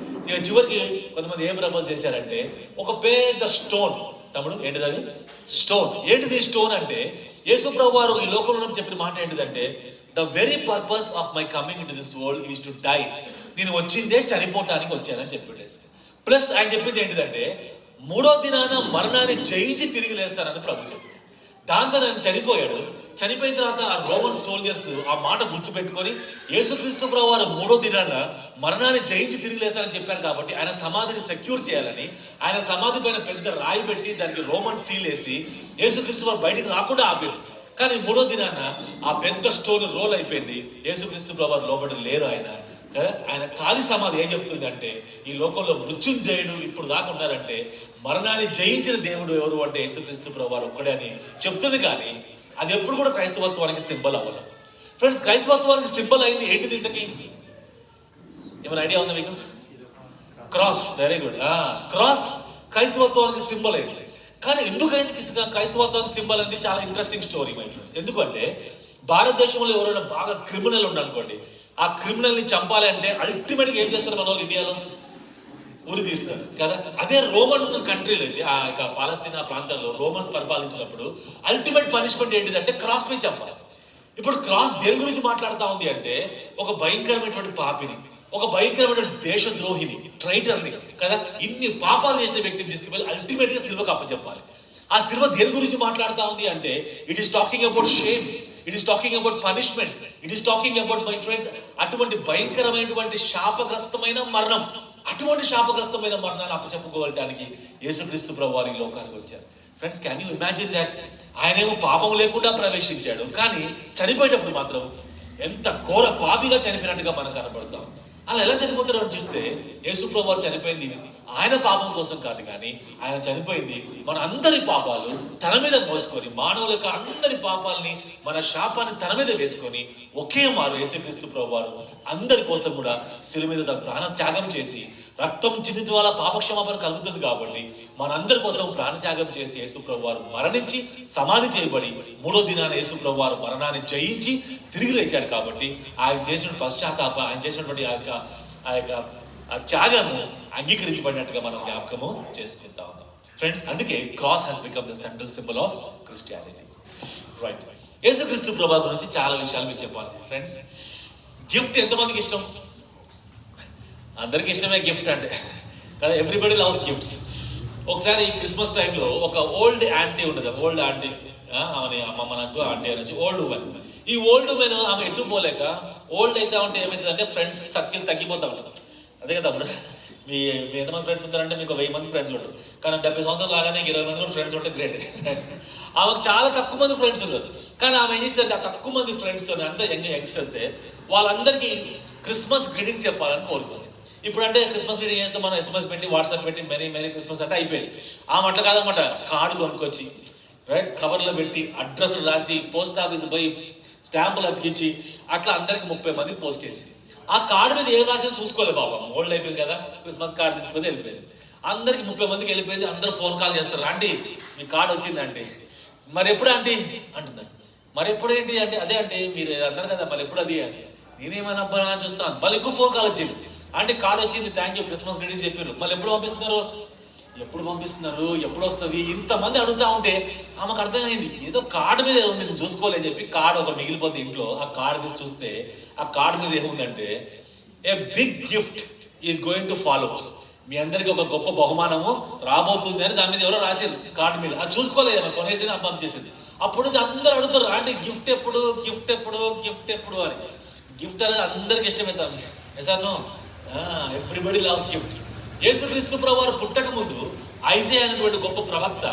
ఇక చివరికి కొంతమంది ఏం ప్రపోజ్ చేశారంటే, ఒక పెద్ద స్టోన్, తమ్ముడు ఏంటిది అది స్టోన్, ఏంటిది స్టోన్ అంటే, యేసు ప్రభు వారు ఈ లోకంలో చెప్పిన మాట ఏంటిదంటే, the very purpose of my coming in to this world is to die. నేను వచ్చిందే చనిపోవటానికి వచ్చానని చెప్పాడు. ప్లస్ ఆయన చెప్పింది ఏంటిదంటే, 3వ దినాన మరణాన్ని జయించి తిరిగి లేస్తానని ప్రభు చెప్పింది. దాంతో ఆయన చనిపోయాడు. చనిపోయిన తర్వాత ఆ రోమన్ సోల్జర్స్ ఆ మాట గుర్తుపెట్టుకొని యేసుక్రీస్తు ప్రభు వారు 3వ దినాన మరణాన్ని జయించి తిరిగి లేస్తారని చెప్పారు కాబట్టి ఆయన సమాధిని సెక్యూర్ చేయాలని ఆయన సమాధి పైన పెద్ద రాయి పెట్టి దానికి రోమన్ సీల్ వేసి యేసుక్రీస్తు వారు బయటికి రాకుండా ఆపారు. కానీ 3వ దినాన ఆ పెద్ద స్టోన్ రోల్ అయిపోయింది. యేసుక్రీస్తు ప్రభు వారు లోబడి లేరు. ఆయన ఖాళీ సమాధి ఏం చెప్తుంది అంటే, ఈ లోకంలో మృత్యుంజయుడు ఇప్పుడు దాకా ఉన్నారంటే మరణాన్ని జయించిన దేవుడు ఎవరు అంటే యేసుక్రీస్తు ప్రభు వారు ఒక్కడే అని చెప్తుంది. కానీ అది ఎప్పుడు కూడా క్రైస్తవత్వానికి సింబల్ అవ్వాలి. ఫ్రెండ్స్, క్రైస్తవత్వానికి సింబల్ అయింది ఏంటిది ఇంతకి? ఏమైనా ఐడియా ఉందా మీకు? క్రాస్. Very good. క్రాస్ క్రైస్తవత్వానికి సింబల్ అయింది. కానీ ఎందుకైంది క్రైస్తవత్వానికి సింబల్ అనేది చాలా ఇంట్రెస్టింగ్ స్టోరీ మై ఫ్రెండ్స్. ఎందుకంటే భారతదేశంలో ఎవరైనా బాగా క్రిమినల్ ఉండాలనుకోండి, ఆ క్రిమినల్ని చంపాలి అంటే అల్టిమేట్గా ఏం చేస్తారు మన వాళ్ళు ఇండియాలో? ఉరి తీస్తారు కదా. అదే రోమన్ కంట్రీలో ఆ పాలస్తీనా ప్రాంతాల్లో రోమన్స్ పరిపాలించినప్పుడు అల్టిమేట్ పనిష్మెంట్ ఏంటిదంటే క్రాస్ మీద చంపాలి. ఇప్పుడు క్రాస్ దేని గురించి మాట్లాడుతూ ఉంది అంటే, ఒక భయంకరమైనటువంటి పాపిని, ఒక భయంకరమైన దేశద్రోహిని, ట్రైటర్ని కదా, ఇన్ని పాపాలు చేసిన వ్యక్తిని తీసుకువెళ్ళి అల్టిమేట్గా సిల్వకు అప్పచెప్పాలి. ఆ సిల్వ దేని గురించి మాట్లాడుతూ ఉంది అంటే, it is talking about shame, it is talking about punishment, it is talking about my friends అటువంటి భయంకరమైనటువంటి శాపగ్రస్తమైన మరణం, అటువంటి శాపగ్రస్తమైన మరణాన్ని అప్పచెప్పుకోవడానికి యేసుక్రీస్తు ప్రభు వారి లోకానికి వచ్చారు. Friends, can you imagine that? ఆయనేమో పాపం లేకుండా ప్రవేశించాడు, కానీ చనిపోయేటప్పుడు మాత్రం ఎంత ఘోర పాపిగా చనిపోయినట్టుగా మనం కనబడతాం. అలా ఎలా చనిపోతారో చూస్తే, యేసు ప్రభు వారు చనిపోయింది ఆయన పాపం కోసం కాదు, కానీ ఆయన చనిపోయింది మన అందరి పాపాలు తన మీద మోసుకొని, మానవుల యొక్క అందరి పాపాలని, మన శాపాన్ని తన మీద వేసుకొని ఒకే మారు యేసుక్రీస్తు ప్రభు వారు అందరి కోసం కూడా శిలువ మీద తన ప్రాణ త్యాగం చేసి, రక్తం చిందించడం వల్ల పాపక్షమాపణ కలుగుతుంది కాబట్టి మనందరి కోసం ప్రాణత్యాగం చేసి యేసు ప్రభు వారు మరణించి సమాధి చేయబడి 3వ దినాన యేసు ప్రభు వారు మరణాన్ని జయించి తిరిగి లేచాడు. కాబట్టి ఆయన చేసిన పశ్చాత్తాప, ఆయన చేసినటువంటి ఆ యొక్క త్యాగము అంగీకరించబడినట్టుగా మనం జ్ఞాపకము చేసుకుంటా ఉన్నాం. ఫ్రెండ్స్, అందుకే cross has become the central symbol of Christianity. Right. యేసుక్రీస్తు ప్రభు గురించి చాలా విషయాలు మీకు చెప్పాలి. ఫ్రెండ్స్, గిఫ్ట్ ఎంతమందికి ఇష్టం? అందరికి ఇష్టమే గిఫ్ట్ అంటే కదా. Everybody loves gifts. ఒకసారి ఈ క్రిస్మస్ టైంలో ఒక ఓల్డ్ యాంటీ ఉండదు, ఓల్డ్ యాంటీ, ఆమె అమ్మమ్మ అనొచ్చు, ఆంటీ అనొచ్చు, ఓల్డ్ ఉమెన్. ఈ ఓల్డ్ ఉమెన్ ఆమె ఎటు పోలేక ఓల్డ్ అయితే ఉంటే ఏమవుతుంది అంటే ఫ్రెండ్స్ సర్కిల్ తగ్గిపోతూ ఉంటుంది. అదే కదా అప్పుడు మీ ఎంతమంది ఫ్రెండ్స్ ఉంటారంటే మీకు 1000 మంది ఫ్రెండ్స్ ఉంటారు, కానీ 70 సంవత్సరాలు లాగానే 20 మంది కూడా ఫ్రెండ్స్ ఉంటే గ్రేట్. ఆమెకు చాలా తక్కువ మంది ఫ్రెండ్స్ ఉన్నారు, కానీ ఆమె ఏం చేసిందంటే ఆ తక్కువ మంది ఫ్రెండ్స్తో అంతా యంగ్స్టర్సే వాళ్ళందరికీ క్రిస్మస్ గ్రీటింగ్స్ చెప్పాలని కోరుకుంది. ఇప్పుడు అంటే క్రిస్మస్ గ్రీటింగ్ చేస్తే మనం SMS పెట్టి, వాట్సాప్ పెట్టి మెరీ క్రిస్మస్ అంటే అయిపోయింది. ఆ మట్ల కాదనమాట, కార్డు కొనుక్కొచ్చి రైట్ కవర్లో పెట్టి అడ్రస్లు రాసి పోస్ట్ ఆఫీస్ పోయి స్టాంపులు అతికించి అట్లా అందరికి 30 మందికి పోస్ట్ చేసి, ఆ కార్డు మీద ఏం రాసింది చూసుకోలేదు పాపం, ఓల్డ్ అయిపోయింది కదా, క్రిస్మస్ కార్డు తీసుకొని వెళ్ళిపోయింది. అందరికి 30 మందికి వెళ్ళిపోయింది. అందరూ ఫోన్ కాల్ చేస్తారు, ఆంటీ మీ కార్డు వచ్చిందంటే. మరి ఎప్పుడు ఆంటీ అంటుందండి. మరి ఎప్పుడు ఏంటి అంటే, అదే అంటే మీరు అన్నారు కదా మరి ఎప్పుడు అది అని. నేనేమైనా అబ్బా చూస్తాను. మళ్ళీ ఎక్కువ ఫోన్ కాల్ వచ్చింది, అంటే కార్డు వచ్చింది, థ్యాంక్ యూ క్రిస్మస్ గ్రీటింగ్స్ చెప్పారు. మళ్ళీ ఎప్పుడు పంపిస్తున్నారు, ఎప్పుడు వస్తుంది, ఇంతమంది అడుగుతా ఉంటే ఆమెకు అర్థమైంది ఏదో కార్డు మీద ఏముంది నేను చూసుకోలేని చెప్పి కార్డు ఒక మిగిలిపోతే ఇంట్లో. ఆ కార్డు తీసి చూస్తే ఆ కార్డు మీద ఏముందంటే, a big gift is going to follow, మీ అందరికి ఒక గొప్ప బహుమానము రాబోతుంది అని దాని మీద ఎవరో రాసేది కార్డు మీద. అది చూసుకోలేదు, ఆమె కొనేసి పంపించేసింది. అప్పుడు నుంచి అందరూ అడుగుతారు, అంటే గిఫ్ట్ ఎప్పుడు అని. గిఫ్ట్ అనేది అందరికి ఇష్టమవుతాం. ఎసార్ నో, ఎవ్రీబడి లవ్స్ గిఫ్ట్. యేసుక్రీస్తు ప్రభు వారు పుట్టక ముందు ఐజాయా అనేటువంటి గొప్ప ప్రవక్త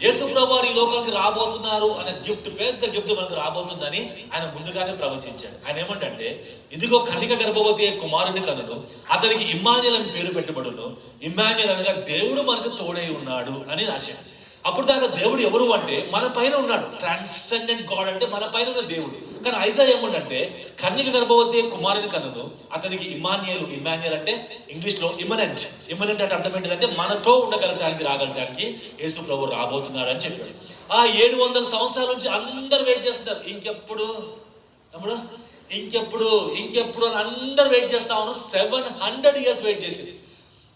యేసు ప్రభువారు ఈ లోకానికి రాబోతున్నారు అనే గిఫ్ట్, పెద్ద గిఫ్ట్ మనకు రాబోతుందని ఆయన ముందుగానే ప్రవచించాడు. ఆయన ఏమంటే, ఇదిగో కన్యక గర్భవతి కుమారుని కనును, అతనికి ఇమ్మాన్యుయల్ అని పేరు పెట్టబడును. ఇమ్మాన్యుయల్ అనగా దేవుడు మనకు తోడై ఉన్నాడు అని రాశాడు. అప్పుడు దాకా దేవుడు ఎవరు అంటే మన పైన ఉన్నాడు. ట్రాన్సెండెంట్ గాడ్ అంటే మన పైన ఉన్న దేవుడు. కానీ ఐజాయా ఏమంటే, కన్యక గర్భవతి కుమారుని కనును, అతనికి ఇమ్మాన్యుయల్ అంటే ఇంగ్లీష్లో ఇమనెంట్ అంటే అర్థం ఏంటంటే మనతో ఉండగలటానికి, రాగలటానికి యేసు ప్రభు రాబోతున్నాడు అని చెప్పాడు. ఆ 700 సంవత్సరాల నుంచి అందరూ వెయిట్ చేస్తున్నారు. ఇంకెప్పుడు అని అందరూ వెయిట్ చేస్తా ఉన్నారు. 700 years వెయిట్ చేసింది.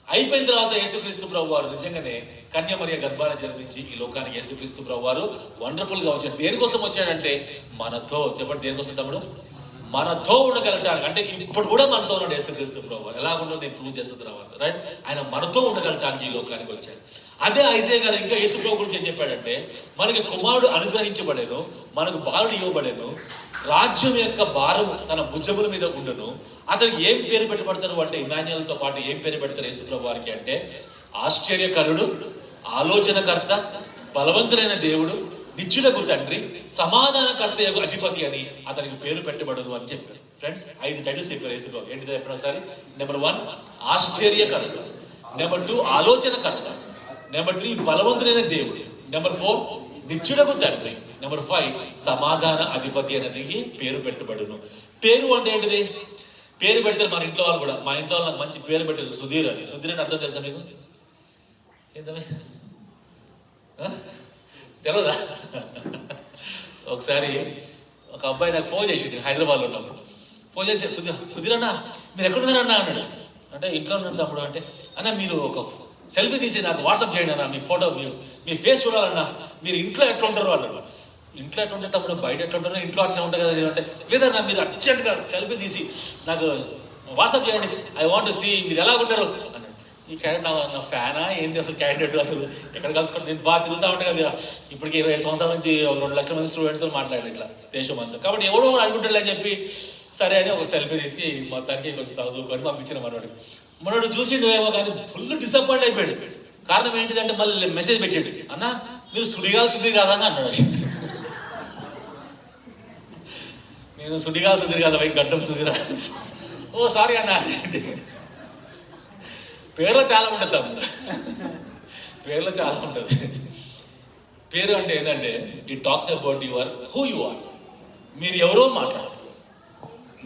అయిపోయిన తర్వాత యేసుక్రీస్తు ప్రభు వారు నిజంగానే కన్యమరియ గర్భాన జన్మించి ఈ లోకానికి యేసుక్రీస్తు ప్రభు వారు వండర్ఫుల్ గా వచ్చాడు. దేనికోసం వచ్చాడంటే మనతో, చెప్పండి దేనికోసం తమ్ముడు? మనతో ఉండగలటానికి. అంటే ఇప్పుడు కూడా మనతో ఉన్నాడు యేసుక్రీస్తు ప్రభు వారు. ఎలాగుండో నేను ప్రూవ్ చేసిన తర్వాత, రైట్? ఆయన మనతో ఉండగలటానికి ఈ లోకానికి వచ్చాడు. అదే ఐజాయా గారు ఇంకా యేసు ప్రభు గురించి ఏం చెప్పాడంటే, మనకి కుమారుడు అనుగ్రహించబడేను, మనకు బాలుడు ఇవ్వబడేను, రాజ్యం యొక్క భారం తన భుజముల మీద ఉండును. అతనికి ఏం పేరు పెట్టబడతారు అంటే, ఇమాన్యుయల్తో పాటు ఏం పేరు పెడతారు యేసు ప్రభు వారికి అంటే, ఆశ్చర్యకరుడు, ఆలోచనకర్త, బలవంతుడైన దేవుడు, నిత్యుడగు తండ్రి, సమాధానకర్త యొక్క అధిపతి అని అతనికి పేరు పెట్టబడదు అని చెప్పారు. ఫ్రెండ్స్, 5 టైటిల్స్ చెప్పారు యేసు ప్రభు. ఏంటిదో చెప్పండి ఒకసారి. నెంబర్ 1 ఆశ్చర్యకర్త, నెంబర్ 2 ఆలోచనకర్త, నెంబర్ 3 బలవంతుడైన దేవుడు, నెంబర్ 4 నిత్యుడగు తండ్రి, నెంబర్ 5 సమాధాన అధిపతి అనేది పేరు పెట్టబడును. పేరు అంటే ఏంటిది? పేరు పెడతారు మన ఇంట్లో వాళ్ళు కూడా. మా ఇంట్లో వాళ్ళు నాకు మంచి పేరు పెట్టారు, సుధీర్ అని. సుధీర్ అని అర్థం తెలుసా మీకు? ఏంటమే తెలియదా? ఒకసారి ఒక అబ్బాయి నాకు ఫోన్ చేసిండు, హైదరాబాద్లో ఉన్నప్పుడు. ఫోన్ చేసి, సుధీర్ అన్న మీరు ఎక్కడున్నారన్నా అన్నాడు. అంటే ఇంట్లో ఉన్నాడు తమ్ముడు. అంటే అన్న మీరు ఒక సెల్ఫీ తీసి నాకు వాట్సాప్ చేయండి అన్న, మీ ఫోటో, మీ ఫేస్ చూడాలన్నా. మీరు ఇంట్లో ఎట్లా ఉంటారు అన్నాడు. ఇంట్లో ఎట్లా ఉంటే తమ్ముడు, బయట ఎట్లా ఉంటారో ఇంట్లో అట్లా ఉంటుంది కదా అంటే, లేదన్నా మీరు అర్జెంట్గా సెల్ఫీ తీసి నాకు వాట్సాప్ చేయండి, ఐ వాంట్ సీ మీరు ఎలా ఉంటారు అన్నాడు. ఈ క్యాండిడేట్ నా ఫ్యానా ఏంది అసలు? క్యాండిడేట్ అసలు ఎక్కడ కలుసుకుంటే నేను బాగా తిరుగుతూ ఉంటాను కదా. ఇప్పటికి 20 సంవత్సరాల నుంచి 2 లక్షల మంది స్టూడెంట్స్తో మాట్లాడాను ఇట్లా దేశం అంతా. కాబట్టి ఎవడో అనుకుంటాడు అని చెప్పి సరే అని ఒక సెల్ఫీ తీసి మొత్తానికి కొంచెం చదువుకొని పంపించిన మనోడు చూసిండు ఏమో కానీ ఫుల్ డిసప్పాయింట్ అయిపోయాడు. కారణం ఏంటిదంటే మళ్ళీ మెసేజ్ పెట్టాడు, అన్న మీరు సుడిగాల్సింది కాదా అన్నాడు. నేను సుడిగాల్సింది కదా, గడ్డం సుధీరా. ఓ సారీ అన్న. పేరులో చాలా ఉంటుంది తమ్ముడు, పేరులో చాలా ఉంటుంది. పేరు అంటే ఏంటంటే it talks about your who you are. మీరు ఎవరో మాట్లాడతారు.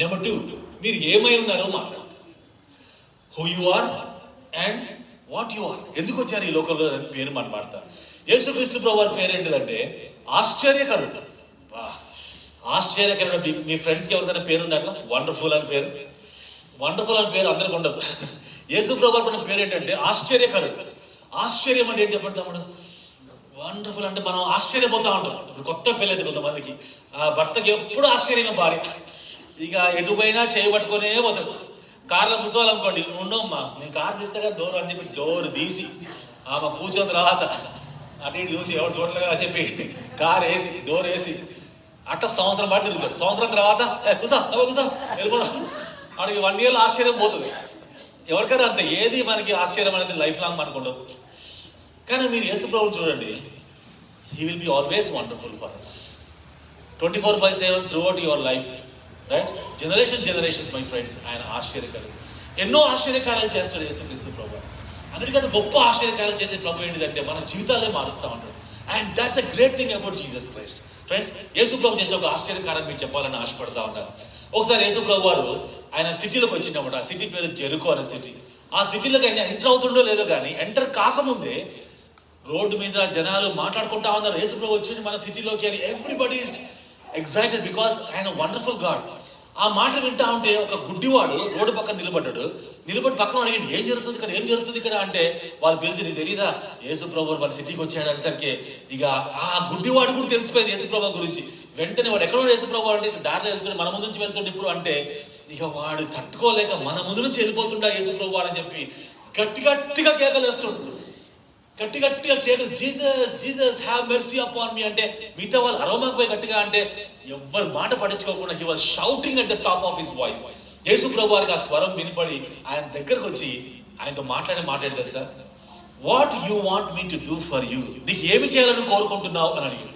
నెంబర్ 2 మీరు ఏమై ఉన్నారో మాట్లాడతారు. Who you are and what you are. ఎందుకు వచ్చారు ఈ లోకంలో పేరు మనం మాట్లాడతారు. యేసుక్రీస్తు ప్రభు వారి పేరు ఏంటిదంటే ఆశ్చర్యకరుడు. ఆశ్చర్యకరుడు. మీ ఫ్రెండ్స్కి ఎవరికైనా పేరు ఉంది అట్లా? వండర్ఫుల్ అని పేరు. వండర్ఫుల్ అని పేరు అందరికి ఉండదు. యేసు ప్రభు వారి పేరు ఏంటంటే ఆశ్చర్యకరుడు. ఆశ్చర్యం అంటే ఏంటి చెప్పండి తమ్ముడు? వండర్ఫుల్ అంటే మనం ఆశ్చర్యపోతూ ఉంటాం. ఇప్పుడు కొత్త పెళ్ళైంది కొంతమందికి, ఆ భర్తకి ఎప్పుడు ఆశ్చర్యంగా భార్య, ఇక ఎటు పోయినా చేయబట్టుకునే పోతాడు. కార్లో కూర్చోవాలనుకోండి, ఉండమ్మా నేను కారు తీస్తే కదా డోర్ అని చెప్పి డోర్ తీసి ఆమె కూర్చొని తర్వాత అటు ఇటు చూసి ఎవరు చూడలేదు అని చెప్పి కారు వేసి డోర్ వేసి అట్లా సంవత్సరం పాటు తిరుగుతాడు. సంవత్సరం తర్వాత కూర్చో వెళ్ళిపోదాం. వాడికి 1 year ఆశ్చర్యం పోతుంది. ఎవరికైనా అంతే. ఏది మనకి ఆశ్చర్యం అనేది లైఫ్ లాంగ్ మనకు ఉండదు. కానీ మీరు యేసు ప్రభువుని చూడండి, he will be always wonderful for us 24/7 throughout your life, right? Generations my friends. ఆయన ఆశ్చర్యకరుడు. ఎన్నో ఆశ్చర్యకార్యాలు చేస్తాడు యేసుక్రీస్తు ప్రభు. అన్నిటికంటే గొప్ప ఆశ్చర్యకార్యాలు చేసే ప్రభు ఏంటిదంటే మన జీవితాలే మారుస్తూ ఉంటాడు. And that's a great thing about Jesus Christ. Friends, Yesu ప్రభు చేసిన ఒక ఆశ్చర్యకార్యం మీకు చెప్పాలని ఆశపడతా ఉన్నారు. ఒకసారి యేసు ప్రభు వారు ఆయన సిటీలోకి వచ్చినప్పుడు, ఆ సిటీ పేరు జెరికో అనే సిటీ. ఆ సిటీలోకి ఆయన ఎంటర్ అవుతుండో లేదో కానీ ఎంటర్ కాకముందే రోడ్డు మీద జనాలు మాట్లాడుకుంటా ఉన్నారు, యేసు ప్రభు వచ్చింది మన సిటీలోకి అని. ఎవ్రీబడి ఈస్ ఎక్సైటెడ్ బికాస్ ఆయన వండర్ఫుల్ గాడ్. ఆ మాటలు వింటా ఉంటే ఒక గుడ్డివాడు రోడ్డు పక్కన నిలబడి పక్కన అడిగింది, ఏం జరుగుతుంది ఇక్కడ అంటే వాళ్ళు పిలిచి, నీకు తెలీదా యేసు ప్రభు మన సిటీకి వచ్చాడు అనేసరికి ఇక ఆ గుడ్డివాడు కూడా తెలిసిపోయింది యేసు ప్రభు గురించి. వెంటనే వాడు ఎక్కడో యేసు ప్రభు అంటే ఇట్లా దారిలో వెళ్తుండే, మన ముందు నుంచి వెళ్తుండే ఇప్పుడు అంటే ఇక వాడు తట్టుకోలేక మన ముందు నుంచి వెళ్ళిపోతుండా యేసు ప్రభు అని చెప్పి గట్టిగా కేకలు వేస్తుండు. గట్టిగా కేకలు, Jesus have mercy upon me అంటే మిగతా వాళ్ళు అరవమాకపోయి గట్టిగా అంటే ఎవ్వరు మాట పట్టించుకోకుండా he was shouting at the top of his voice. Yesu ప్రభు వారికి ఆ స్వరం వినిపడి ఆయన దగ్గరకు వచ్చి ఆయనతో మాట్లాడేది sir, what you want me to do for you, నీకు ఏమి చేయాలని కోరుకుంటున్నావు అని అడిగాడు.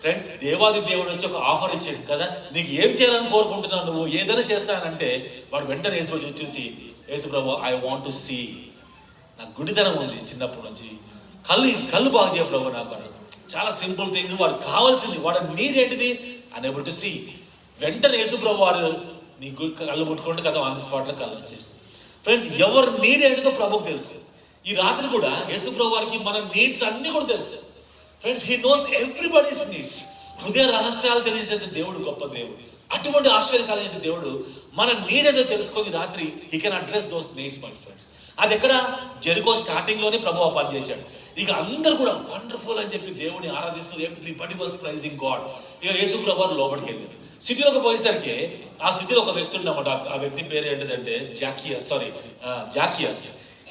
ఫ్రెండ్స్, దేవాది దేవుడు వచ్చి ఒక ఆఫర్ ఇచ్చాడు కదా, నీకు ఏం చేయాలని కోరుకుంటున్నావు, నువ్వు ఏదైనా చేస్తానంటే వాడు వెంటనే యేసు చూసి, యేసు ప్రభు ఐ వాంట్ టు సీ, నాకు గుడితనం ఉంది చిన్నప్పటి నుంచి, కళ్ళు బాగు చేయ ప్రభు నాకు అన్నాడు. చాలా సింపుల్ థింగ్, వాడు కావాల్సింది, వాడు నీడ్ ఏంటిది, అనేబుల్ టు సీ. వెంటనే యేసు ప్రభు వాడు నీకు కళ్ళు ముట్టుకుంటే కదా ఆన్ ది స్పాట్లో కళ్ళు వచ్చేసి. ఫ్రెండ్స్, ఎవరు నీడ్ ఏంటిదో ప్రభుకు తెలుసు. ఈ రాత్రి కూడా యేసు ప్రభు వారికి మన నీడ్స్ అన్నీ కూడా తెలుసు. Friends, he knows everybody's needs. హృదయ రహస్యాలు తెలిసేది దేవుడు గొప్ప దేవుడు. అటువంటి ఆశ్చర్యకాలు చేసే దేవుడు మన నీడ్ ఏదో తెలుసుకొని రాత్రి he can address those needs my friends. అది ఎక్కడ, జెరికో స్టార్టింగ్ లోనే ప్రభు పని చేశాడు. ఇక అందరూ కూడా వండర్ఫుల్ అని చెప్పి దేవుని ఆరాధిస్తూ ఎవ్రీబడీ వాస్ ప్రైజింగ్ గాడ్. ఇక యేసు ప్రభు వారు లోపలికి వెళ్ళారు. సిటీలోకి పోయేసరికి ఆ సిటీలో ఒక వ్యక్తి ఉన్నమాట. ఆ వ్యక్తి పేరు ఏంటిదంటే జాకియాస్.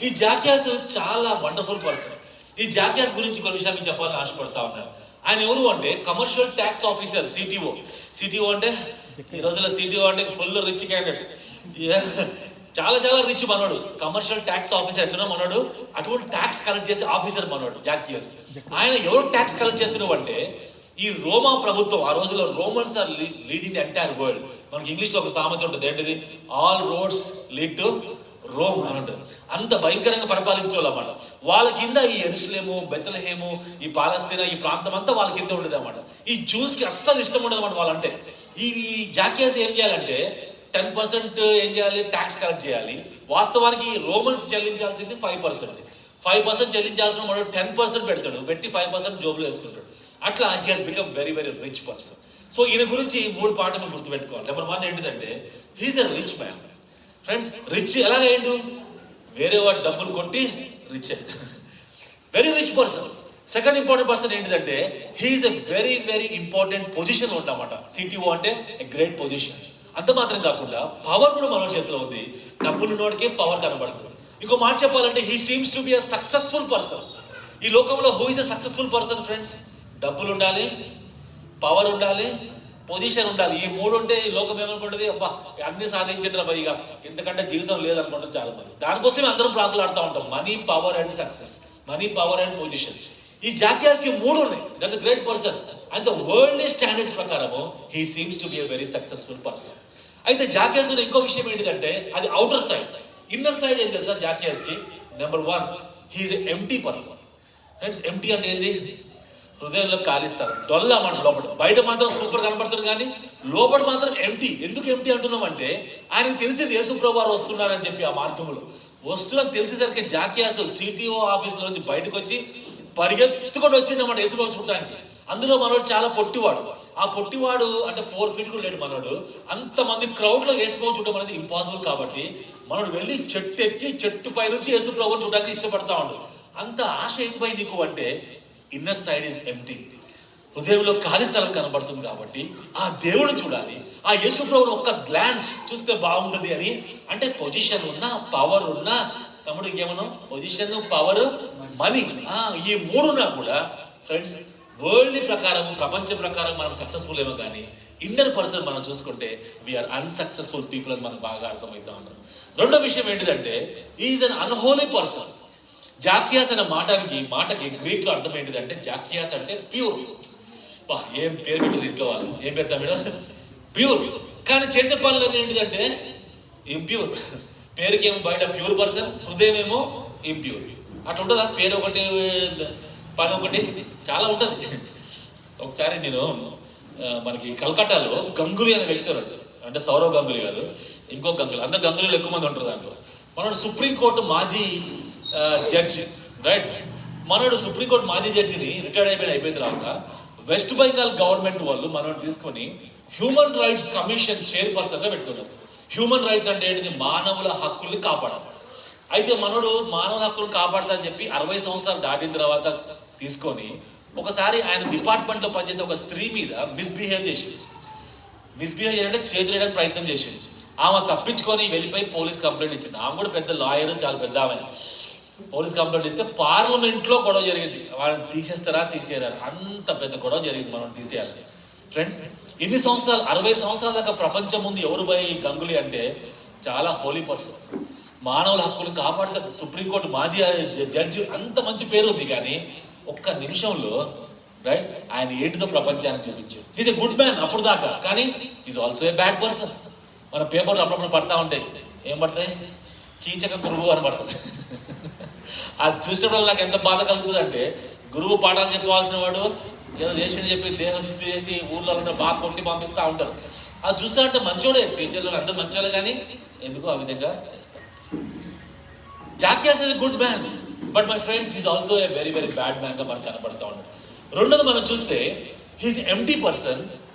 ఈ జాకియాస్ చాలా వండర్ఫుల్ పర్సన్. ఈ జాకియాస్ గురించి కొన్ని విషయాలు మీకు చెప్పాలని ఆశపడతా ఉన్నాను. ఆయన ఎవరు అంటే కమర్షియల్ ట్యాక్స్ ఆఫీసర్, సిటిఓ అంటే ఈ రోజుల్లో సిటిఓ అంటే ఫుల్ రిచ్ క్యాండిడేట్, చాలా చాలా రిచ్ మనోడు. కమర్షియల్ ట్యాక్స్ ఆఫీసర్ ఎట్లనో మనోడు, అటువంటి ట్యాక్స్ కలెక్ట్ చేసే ఆఫీసర్ మనోడు జాకియాస్. ఆయన ఎవరు ట్యాక్స్ కలెక్ట్ చేస్తున్నావు అంటే ఈ రోమా ప్రభుత్వం, ఆ రోజుల్లో Romans are leading the entire world. మనకి ఇంగ్లీష్లో ఒక సామెత ఉంటుంది, ఏంటిది, all roads lead to Rome అని ఉంటుంది. అంత భయంకరంగా పరిపాలించేవాళ్ళన్నమాట. వాళ్ళ కింద ఈ యెరూషలేము, బెత్లెహేము, ఈ పాలస్తీనా, ఈ ప్రాంతం అంతా వాళ్ళ కింద ఉండేది అన్నమాట. ఈ జూస్కి అస్సలు ఇష్టం ఉండదు అన్నమాట వాళ్ళంటే. ఈ జాకియాస్ ఏం చేయాలంటే 10% ఏం చేయాలి, ట్యాక్స్ కలెక్ట్ చేయాలి. వాస్తవానికి రోమన్స్ చెల్లించాల్సింది 5% చెల్లించాల్సిన వాడు 10% పెడతాడు, పెట్టి 5% జోబులో వేసుకుంటాడు. అట్లా he has become very very rich person. So ఈయన గురించి 3 పాయింట్లు మీరు గుర్తుపెట్టుకోవాలి. నెంబర్ 1 ఏంటిదంటే he's a rich man. Friends, rich ఎలాగైండు, వేరే వాడు డబ్బులు కొట్టి రిచ్ అయ్యాడు, very rich person. Second important person ఏంటిదంటే he's a very very important పొజిషన్లో ఉంటామన్నమాట. సిటిఓ అంటే ఎ గ్రేట్ పొజిషన్. అంత మాత్రం కాకుండా పవర్ కూడా మన చేతిలో ఉంది. డబ్బులు ఉన్నోడికే పవర్ కనబడుతుంది. ఇంకో మాట చెప్పాలంటే he seems to be a successful person. ఈ లోకంలో who is a successful person friends? డబ్బులు ఉండాలి, పవర్ ఉండాలి, పొజిషన్ ఉండాలి. ఈ 3 ఉంటే ఈ లోకం ఏమనుకుంటుంది, అబ్బా అన్ని సాధించండి అబ్బా, ఇక ఇంతకంటే జీవితం లేదనుకుంటారు చాలా మంది. దానికోసమే అందరం ప్రాకులాడుతూ ఉంటాం, money, power and success, money, power and position. ఈ జాకియాస్కి 3 ఉన్నాయి. That's a great person. And the world standards ప్రకారము he seems to be a very successful person. అయితే జాకియాస్ లో ఇంకో విషయం ఏంటంటే అది అవుటర్ సైడ్. ఇన్నర్ సైడ్ ఏం తెలుసా జాకియాస్కి? నెంబర్ 1, హీఈస్ ఎ ఎంప్టీ పర్సన్. ఫ్రెండ్స్, ఎంప్టీ అంటే ఏంది? హృదయంలో కాలిస్తారు, డొల్ల అన్నమాట. లోపల బయట మాత్రం సూపర్ కనపడుతుంది, కానీ లోపల మాత్రం ఎంప్టీ. ఎందుకు ఎంప్టీ అంటున్నాం అంటే ఆయనకు తెలిసేది యేసు ప్రభు వారు వస్తున్నారని చెప్పి ఆ మార్గంలో వస్తున్నది తెలిసేసరికి జాకియాస్ సిటిఓ ఆఫీస్లో నుంచి బయటకు వచ్చి పరిగెత్తుకొని వచ్చిందన్నమాట యేసు ప్రభు చూడటానికి. అందులో మనోడు చాలా పొట్టివాడు. ఆ పొట్టివాడు అంటే 4 feet కూడా లేడు మనోడు. అంతమంది క్రౌడ్లో యేసు ప్రభు చూడడం అనేది ఇంపాసిబుల్. కాబట్టి మనోడు వెళ్ళి చెట్టు ఎక్కి చెట్టు పై నుంచి యేసు ప్రభు చూడడానికి ఇష్టపడతా ఉండు. అంత ఆశ ఎక్కువై నీకు అంటే ఇన్నర్ సైడ్ ఈజ్ ఎంప్టీ. హృదయంలో ఖాళీ స్థలం కనబడుతుంది. కాబట్టి ఆ దేవుడు చూడాలి, ఆ యేసు ప్రభువుని ఒక్క గ్లాన్స్ చూస్తే బాగుంటుంది అని. అంటే పొజిషన్ ఉన్నా, పవర్ ఉన్నా, తమ్ముడు ఇంకేమన్నా పొజిషన్, పవర్, మనీ, ఈ 3 ఉన్నా కూడా ఫ్రెండ్స్ వరల్డ్ ప్రకారం, ప్రపంచ ప్రకారం మనం సక్సెస్ఫుల్ ఏమో, కానీ ఇన్నర్ పర్సన్ మనం చూసుకుంటే వీఆర్ అన్సక్సెస్ఫుల్ పీపుల్ అని మనకు బాగా అర్థమవుతా ఉన్నాం. రెండో విషయం ఏంటిదంటే ఈజ్ అన్ అన్హోలీ పర్సన్. జాకియాస్ అనే మాటకి గ్రీక్ లో అర్థం ఏంటిదంటే జాకియాస్ అంటే ప్యూర్. ఏం పేరు పెట్టారు ఇంట్లో వాళ్ళు, ఏం పేరు తమిళ? ప్యూర్. కానీ చేసే పనులు ఏంటిదంటే ఇంప్యూర్. పేరుకి ఏమో బయట ప్యూర్ పర్సన్, హృదయం ఏమో ఇంప్యూర్. అట్లా ఉంటుందా? పేరు ఒకటి, పని ఒకటి, చాలా ఉంటుంది. ఒకసారి నేను మనకి కలకట్టాలో గంగులీ అనే వ్యక్తి ఉన్నాడు. అంటే సౌరవ్ గంగులీ కాదు, ఇంకో గంగులీ. అందరు గంగులీలు ఎక్కువ మంది ఉంటారు దాంట్లో. మనోడు సుప్రీంకోర్టు మాజీ జడ్జి, రైట్? మనోడు సుప్రీంకోర్టు మాజీ జడ్జిని రిటైర్డ్ అయిపోయిన తర్వాత వెస్ట్ బెంగాల్ గవర్నమెంట్ వాళ్ళు మనోడు తీసుకొని హ్యూమన్ రైట్స్ కమిషన్ చైర్పర్సన్గా పెట్టుకున్నారు. హ్యూమన్ రైట్స్ అంటే ఏంటిది? మానవుల హక్కుల్ని కాపాడాలి. అయితే మనోడు మానవ హక్కులను కాపాడతానని చెప్పి 60 సంవత్సరాలు దాటిన తర్వాత తీసుకొని ఒకసారి ఆయన డిపార్ట్మెంట్లో పనిచేసే ఒక స్త్రీ మీద మిస్బిహేవ్ చేయాలంటే చేతులేయడానికి ప్రయత్నం చేసింది. ఆమె తప్పించుకొని వెళ్ళిపోయి పోలీస్ కంప్లైంట్ ఇచ్చింది. ఆమె కూడా పెద్ద లాయర్, చాలా పెద్ద ఆమె. పోలీస్ కంప్లైంట్ ఇస్తే పార్లమెంట్లో గొడవ జరిగింది. వాళ్ళని తీసేస్తారా తీసేయరా, అంత పెద్ద గొడవ జరిగింది. మనం తీసేయాలి. ఫ్రెండ్స్, ఎన్ని సంవత్సరాలు, 60 సంవత్సరాల దాకా ప్రపంచం ముందు ఎవరు పోయి గంగులీ అంటే చాలా హోలీ పర్సన్. మానవుల హక్కులు కాపాడుతాడు. సుప్రీంకోర్టు మాజీ జడ్జి, అంత మంచి పేరు ఉంది. కానీ ఒక్క నిమిషంలో రైట్ ఆయన ఏంటిదో ప్రపంచానికి చూపించాడు. ఈజ్ ఎ గుడ్ మ్యాన్ అప్పుడు దాకా, కానీ is also A bad person. మన పేపర్లు అప్పుడప్పుడు పడతా ఉంటాయి. ఏం పడతాయి? కీచక గురువు అని పడుతుంది. అది చూసినప్పుడు నాకు ఎంత బాధ కలుగుతుంది అంటే, గురువు పాఠాలు చెప్పవలసిన వాడు ఏదో చేసి చెప్పి దేహశుద్ధి చేసి ఊర్లో అందరూ బాగా కొట్టి పంపిస్తూ ఉంటారు. అది చూస్తా అంటే మంచోడే, టీచర్లు అందరూ మంచోళ్ళే, కానీ ఎందుకు ఆ విధంగా చేస్తారు. Zacchaeus is a good man, but my friends is also a very very bad మ్యాన్గా మనకు కనబడతా ఉన్నాడు. రెండోది మనం చూస్తే he's empty person,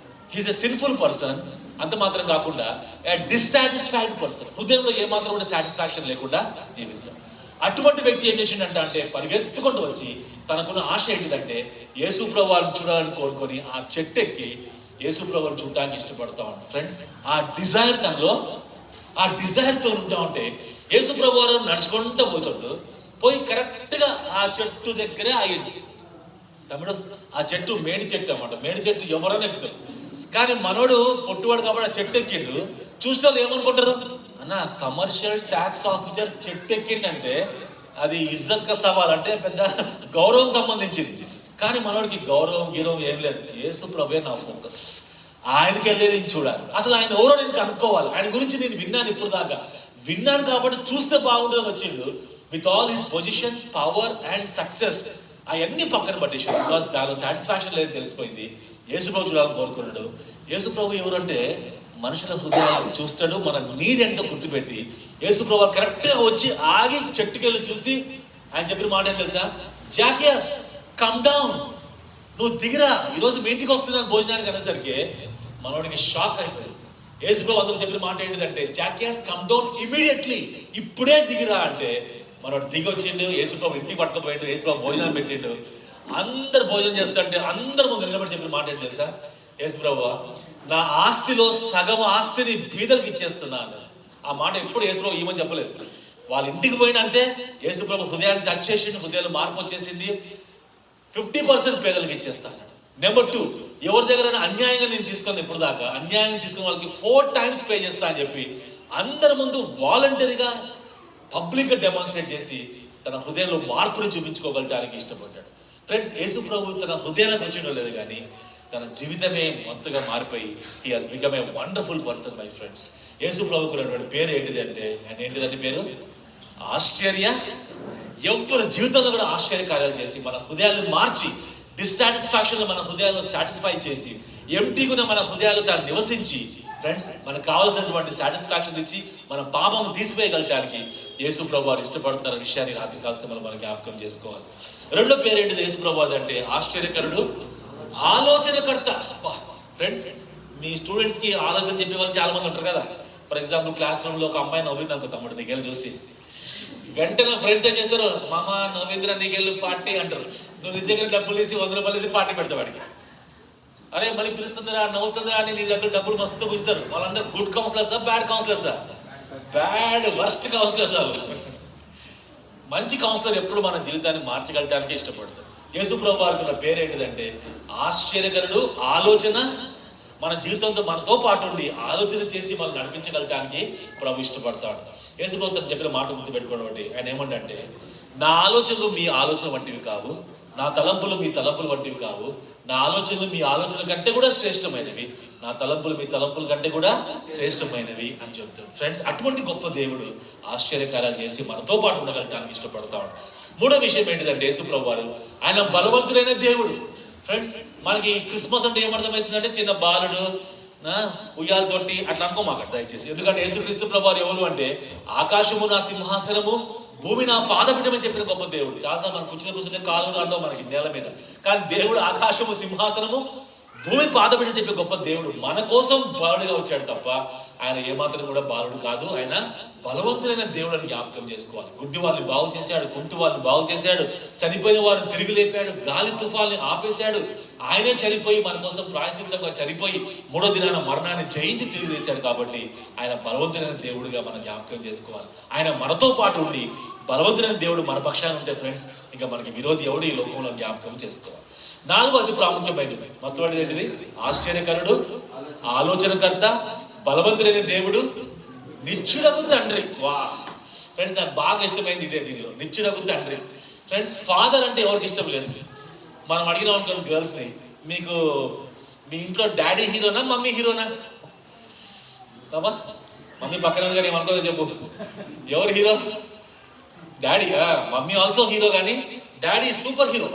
he's a sinful person. అంత మాత్రం కాకుండా ఏ డిస్సాటిస్ఫైడ్ పర్సన్, హృదయంలో ఏమాత్రం కూడా సాటిస్ఫాక్షన్ లేకుండా జీవిస్తాడు. అటువంటి వ్యక్తి ఏం చేసిండంట అంటే, పరిగెత్తుకుంటూ వచ్చి తనకున్న ఆశ ఏంటిదంటే యేసు ప్రభువుని చూడాలని కోరుకొని ఆ చెట్టు ఎక్కి యేసు ప్రభువుని చూడటానికి ఇష్టపడతా ఉంటాడు. ఫ్రెండ్స్, ఆ డిజైర్ తనలో, ఆ డిజైర్తో ఉంటా ఉంటే యేసు ప్రభువు నడుచుకుంటూ పోతాడు. పోయి కరెక్ట్గా ఆ చెట్టు దగ్గరే ఆగింది. తమ్ముడు, ఆ చెట్టు మేడి చెట్టు అన్నమాట. మేడి చెట్టు ఎవరైనా ఎక్కుతారు, కానీ మనోడు పొట్టువాడు కాబట్టి ఆ చెట్టు ఎక్కిండు. చూస్తే వాళ్ళు ఏమనుకుంటారు, అన్న కమర్షియల్ ట్యాక్స్ ఆఫీసర్ చెట్టు ఎక్కిండంటే అది ఇజ్జత్ కా సవాల్, అంటే పెద్ద గౌరవం సంబంధించింది. కానీ మనోడికి గౌరవం గీరవం ఏం లేదు. యేసు ప్రభువే నా ఫోకస్, ఆయనకి వెళ్ళి నేను చూడాలి. అసలు ఆయన ఎవరో నేను కనుక్కోవాలి, ఆయన గురించి నేను విన్నాను, ఇప్పుడు దాకా విన్నాను కాబట్టి చూస్తే బాగుంటుందని వచ్చిండు. With all his position, power and success అవన్నీ పక్కన పట్టేసాడు. బికాస్ దానిలో సాటిస్ఫాక్షన్ లేదని తెలిసిపోయింది. యేసు ప్రభు చూడాలని కోరుకున్నాడు. యేసు ప్రభు ఎవరంటే మనుషుల హృదయాలు చూస్తాడు. మన నీడ్ ఎంతో గుర్తుపెట్టి యేసు ప్రభు కరెక్ట్గా వచ్చి ఆగి చెట్టుకెళ్ళి చూసి ఆయన చెప్పిన మాట ఏం తెలుసా? జాకియాస్ కమ్ డౌన్, నువ్వు దిగిరా, ఈరోజు మీ ఇంటికి వస్తున్నాను భోజనానికి అనేసరికి మనోడికి షాక్ అయిపోయాడు. యేసు ప్రభు అందరూ చెప్పిన మాట ఏంటిదంటే, జాకియాస్ కమ్ డౌన్ ఇమీడియట్లీ, ఇప్పుడే దిగిరా అంటే మనోడు దిగి వచ్చిండు. యేసు ప్రభు ఇంటికి పట్టుకుపోయిండు. యేసు ప్రభు భోజనం పెట్టిండు. అందరు భోజనం చేస్తుంటే అందరి ముందు నిలబడి చెప్పిన మాట ఏంటి తెలుసా? యేసు ప్రభు, నా ఆస్తిలో సగం ఆస్తిని బీదలకు ఇచ్చేస్తున్నాను. ఆ మాట ఎప్పుడు యేసు ప్రభు ఏమని చెప్పలేదు. వాళ్ళ ఇంటికి పోయిన అంతే యేసు ప్రభు హృదయాన్ని టచ్ చేసిండు. హృదయాలు మార్పు వచ్చేసింది. 50% పేదలకు ఇచ్చేస్తాను. నెంబర్ 2, ఎవరి దగ్గర అన్యాయంగా నేను తీసుకున్నాను ఇప్పుడు దాకా, అన్యాయంగా తీసుకున్న వాళ్ళకి 4 times పే చేస్తా అని చెప్పి అందరి ముందు వాలంటరీగా పబ్లిక్గా డెమాన్స్ట్రేట్ చేసి తన హృదయంలో మార్పును చూపించుకోగలడానికి ఇష్టపడ్డాడు. ఫ్రెండ్స్, యేసు ప్రభు తన హృదయానికి వచ్చిండో లేదు, కానీ తన జీవితమే మొత్తగా మారిపోయి he has become a wonderful person. My friends, Yesu ప్రభుకు ఉన్నటువంటి పేరు ఏంటిది అంటే, ఆయన ఏంటిదంటే పేరు ఆశ్చర్య. ఎవరి జీవితంలో కూడా ఆశ్చర్య కార్యాలు చేసి మన హృదయాలను మార్చి, డిస్సాటిస్ఫాక్షన్ మన హృదయాలను సాటిస్ఫై చేసి, ఎంటీగా మన హృదయాలు తాను నివసించి, ఫ్రెండ్స్ మనకు కావాల్సినటువంటి సాటిస్ఫాక్షన్ ఇచ్చి మన పాపము తీసివేయగలటానికి యేసు ప్రభు వారు ఇష్టపడుతున్న విషయాన్ని రాత్రి కాల సమయంలో మనం జ్ఞాపకం చేసుకోవాలి. రెండో పేరు ఏంటిది యేసు ప్రభు అంటే? ఆశ్చర్యకరుడు, ఆలోచనకర్త. ఫ్రెండ్స్, మీ స్టూడెంట్స్ కి ఆలోచన చెప్పే వాళ్ళు చాలా మంది ఉంటారు కదా. ఫర్ ఎగ్జాంపుల్, క్లాస్ రూమ్ లో ఒక అమ్మాయి నవ్వింది అనుకో, తమ్ముడు నీకెళ్ళి చూసి వెంటనే ఫ్రెండ్స్ ఏం చేస్తారు, మామ నవ్విందిరా నీకెళ్ళి పార్టీ అంటారు. నువ్వు నీ దగ్గర డబ్బులు వేసి 100 రూపాయలు వేసి పార్టీ పెడతావు వాడికి. అరే మళ్ళీ పిలుస్తుందిరా, నవ్వుతుందిరా అని నీ దగ్గర డబ్బులు మస్తు గుంజుతారు. వాళ్ళందరూ గుడ్ కౌన్సిలర్సా, బ్యాడ్ కౌన్సిలర్సా? బ్యాడ్, వర్స్ట్ కౌన్సిలర్స్ వాళ్ళు. మంచి కౌన్సిలర్ ఎప్పుడు మన జీవితాన్ని మార్చగలటానికి ఇష్టపడతారు. యేసు ప్రభు వారికి ఉన్న పేరు ఏంటిదంటే ఆశ్చర్యకరుడు, ఆలోచన. మన జీవితంతో మనతో పాటు ఉండి ఆలోచన చేసి మనం నడిపించగలటానికి ప్రభు ఇష్టపడతాడు. యేసు ప్రభు తను చెప్పిన మాట గుర్తుపెట్టుకోవడం, ఆయన ఏమంటే, నా ఆలోచనలు మీ ఆలోచన వంటివి కావు, నా తలంపులు మీ తలంపులు వంటివి కావు, నా ఆలోచనలు మీ ఆలోచన కంటే కూడా శ్రేష్టమైనవి, నా తలంపులు మీ తలంపుల కంటే కూడా శ్రేష్టమైనవి అని చెప్తాడు. ఫ్రెండ్స్, అటువంటి గొప్ప దేవుడు ఆశ్చర్యకార్యాలు చేసి మనతో పాటు ఉండగలటానికి ఇష్టపడతాడు. మూడో విషయం ఏంటిదంటే, యేసు ప్రభు వారు ఆయన బలవంతుడైన దేవుడు. ఫ్రెండ్స్, మనకి క్రిస్మస్ అంటే ఏమర్థమవుతుందంటే, చిన్న బాలుడు ఉయ్యాలతోటి అట్లా అనుకోమాకండి దయచేసి. ఎందుకంటే యేసుక్రీస్తు ప్రభు వారు ఎవరు అంటే, ఆకాశము నా సింహాసనము, భూమి నా పాదపీఠమని చెప్పిన గొప్ప దేవుడు. చాలా మనం కూర్చుంటే కాలు అంటాం మనకి నేల మీద, కానీ దేవుడు ఆకాశము సింహాసనము, భూమి పాదపీఠం చెప్పే గొప్ప దేవుడు. మన కోసం బాలుడిగా వచ్చాడు తప్ప ఆయన ఏమాత్రం కూడా బాలుడు కాదు. ఆయన బలవంతుడైన దేవుడు అని జ్ఞాపకం చేసుకోవాలి. గుడ్డి వాళ్ళని బాగు చేశాడు, కుంటి వాళ్ళని బాగు చేశాడు, చనిపోయిన వారిని తిరిగి లేపాడు, గాలి తుఫాన్ని ఆపేశాడు. ఆయనే చనిపోయి మన కోసం ప్రాయశ్చిత్తంగా చనిపోయి 3వ దినాన మరణాన్ని జయించి తిరిగి లేచాడు. కాబట్టి ఆయన బలవంతుడైన దేవుడిగా మనం జ్ఞాపకం చేసుకోవాలి. ఆయన మనతో పాటు ఉండి బలవంతుడైన దేవుడు మన పక్షాన ఉంటే ఫ్రెండ్స్, ఇంకా మనకి విరోధి ఎవడు ఈ లోకంలో జ్ఞాపకం చేసుకోవాలి. 4వ అతి ప్రాముఖ్యమైనది మొత్తం ఏంటిది? ఆశ్చర్యకరుడు, ఆలోచనకర్త, బలవంతుడైన దేవుడు, నిత్యులకు తండ్రి. వా, ఫ్రెండ్స్ నాకు బాగా ఇష్టమైంది ఇదే దీనిలో, నిత్యుడగు తండ్రి. ఫ్రెండ్స్ ఫాదర్ అంటే ఎవరికి ఇష్టం లేదు? మనం అడిగినాం అనుకోండి గర్ల్స్ని, మీకు మీ ఇంట్లో డాడీ హీరోనా మమ్మీ హీరోనా? బాబా మమ్మీ పక్కన కానీ ఏమనుకోదో చెప్పు, ఎవరు hero? Daddy. Mummy also hero, కానీ డాడీ సూపర్ హీరో.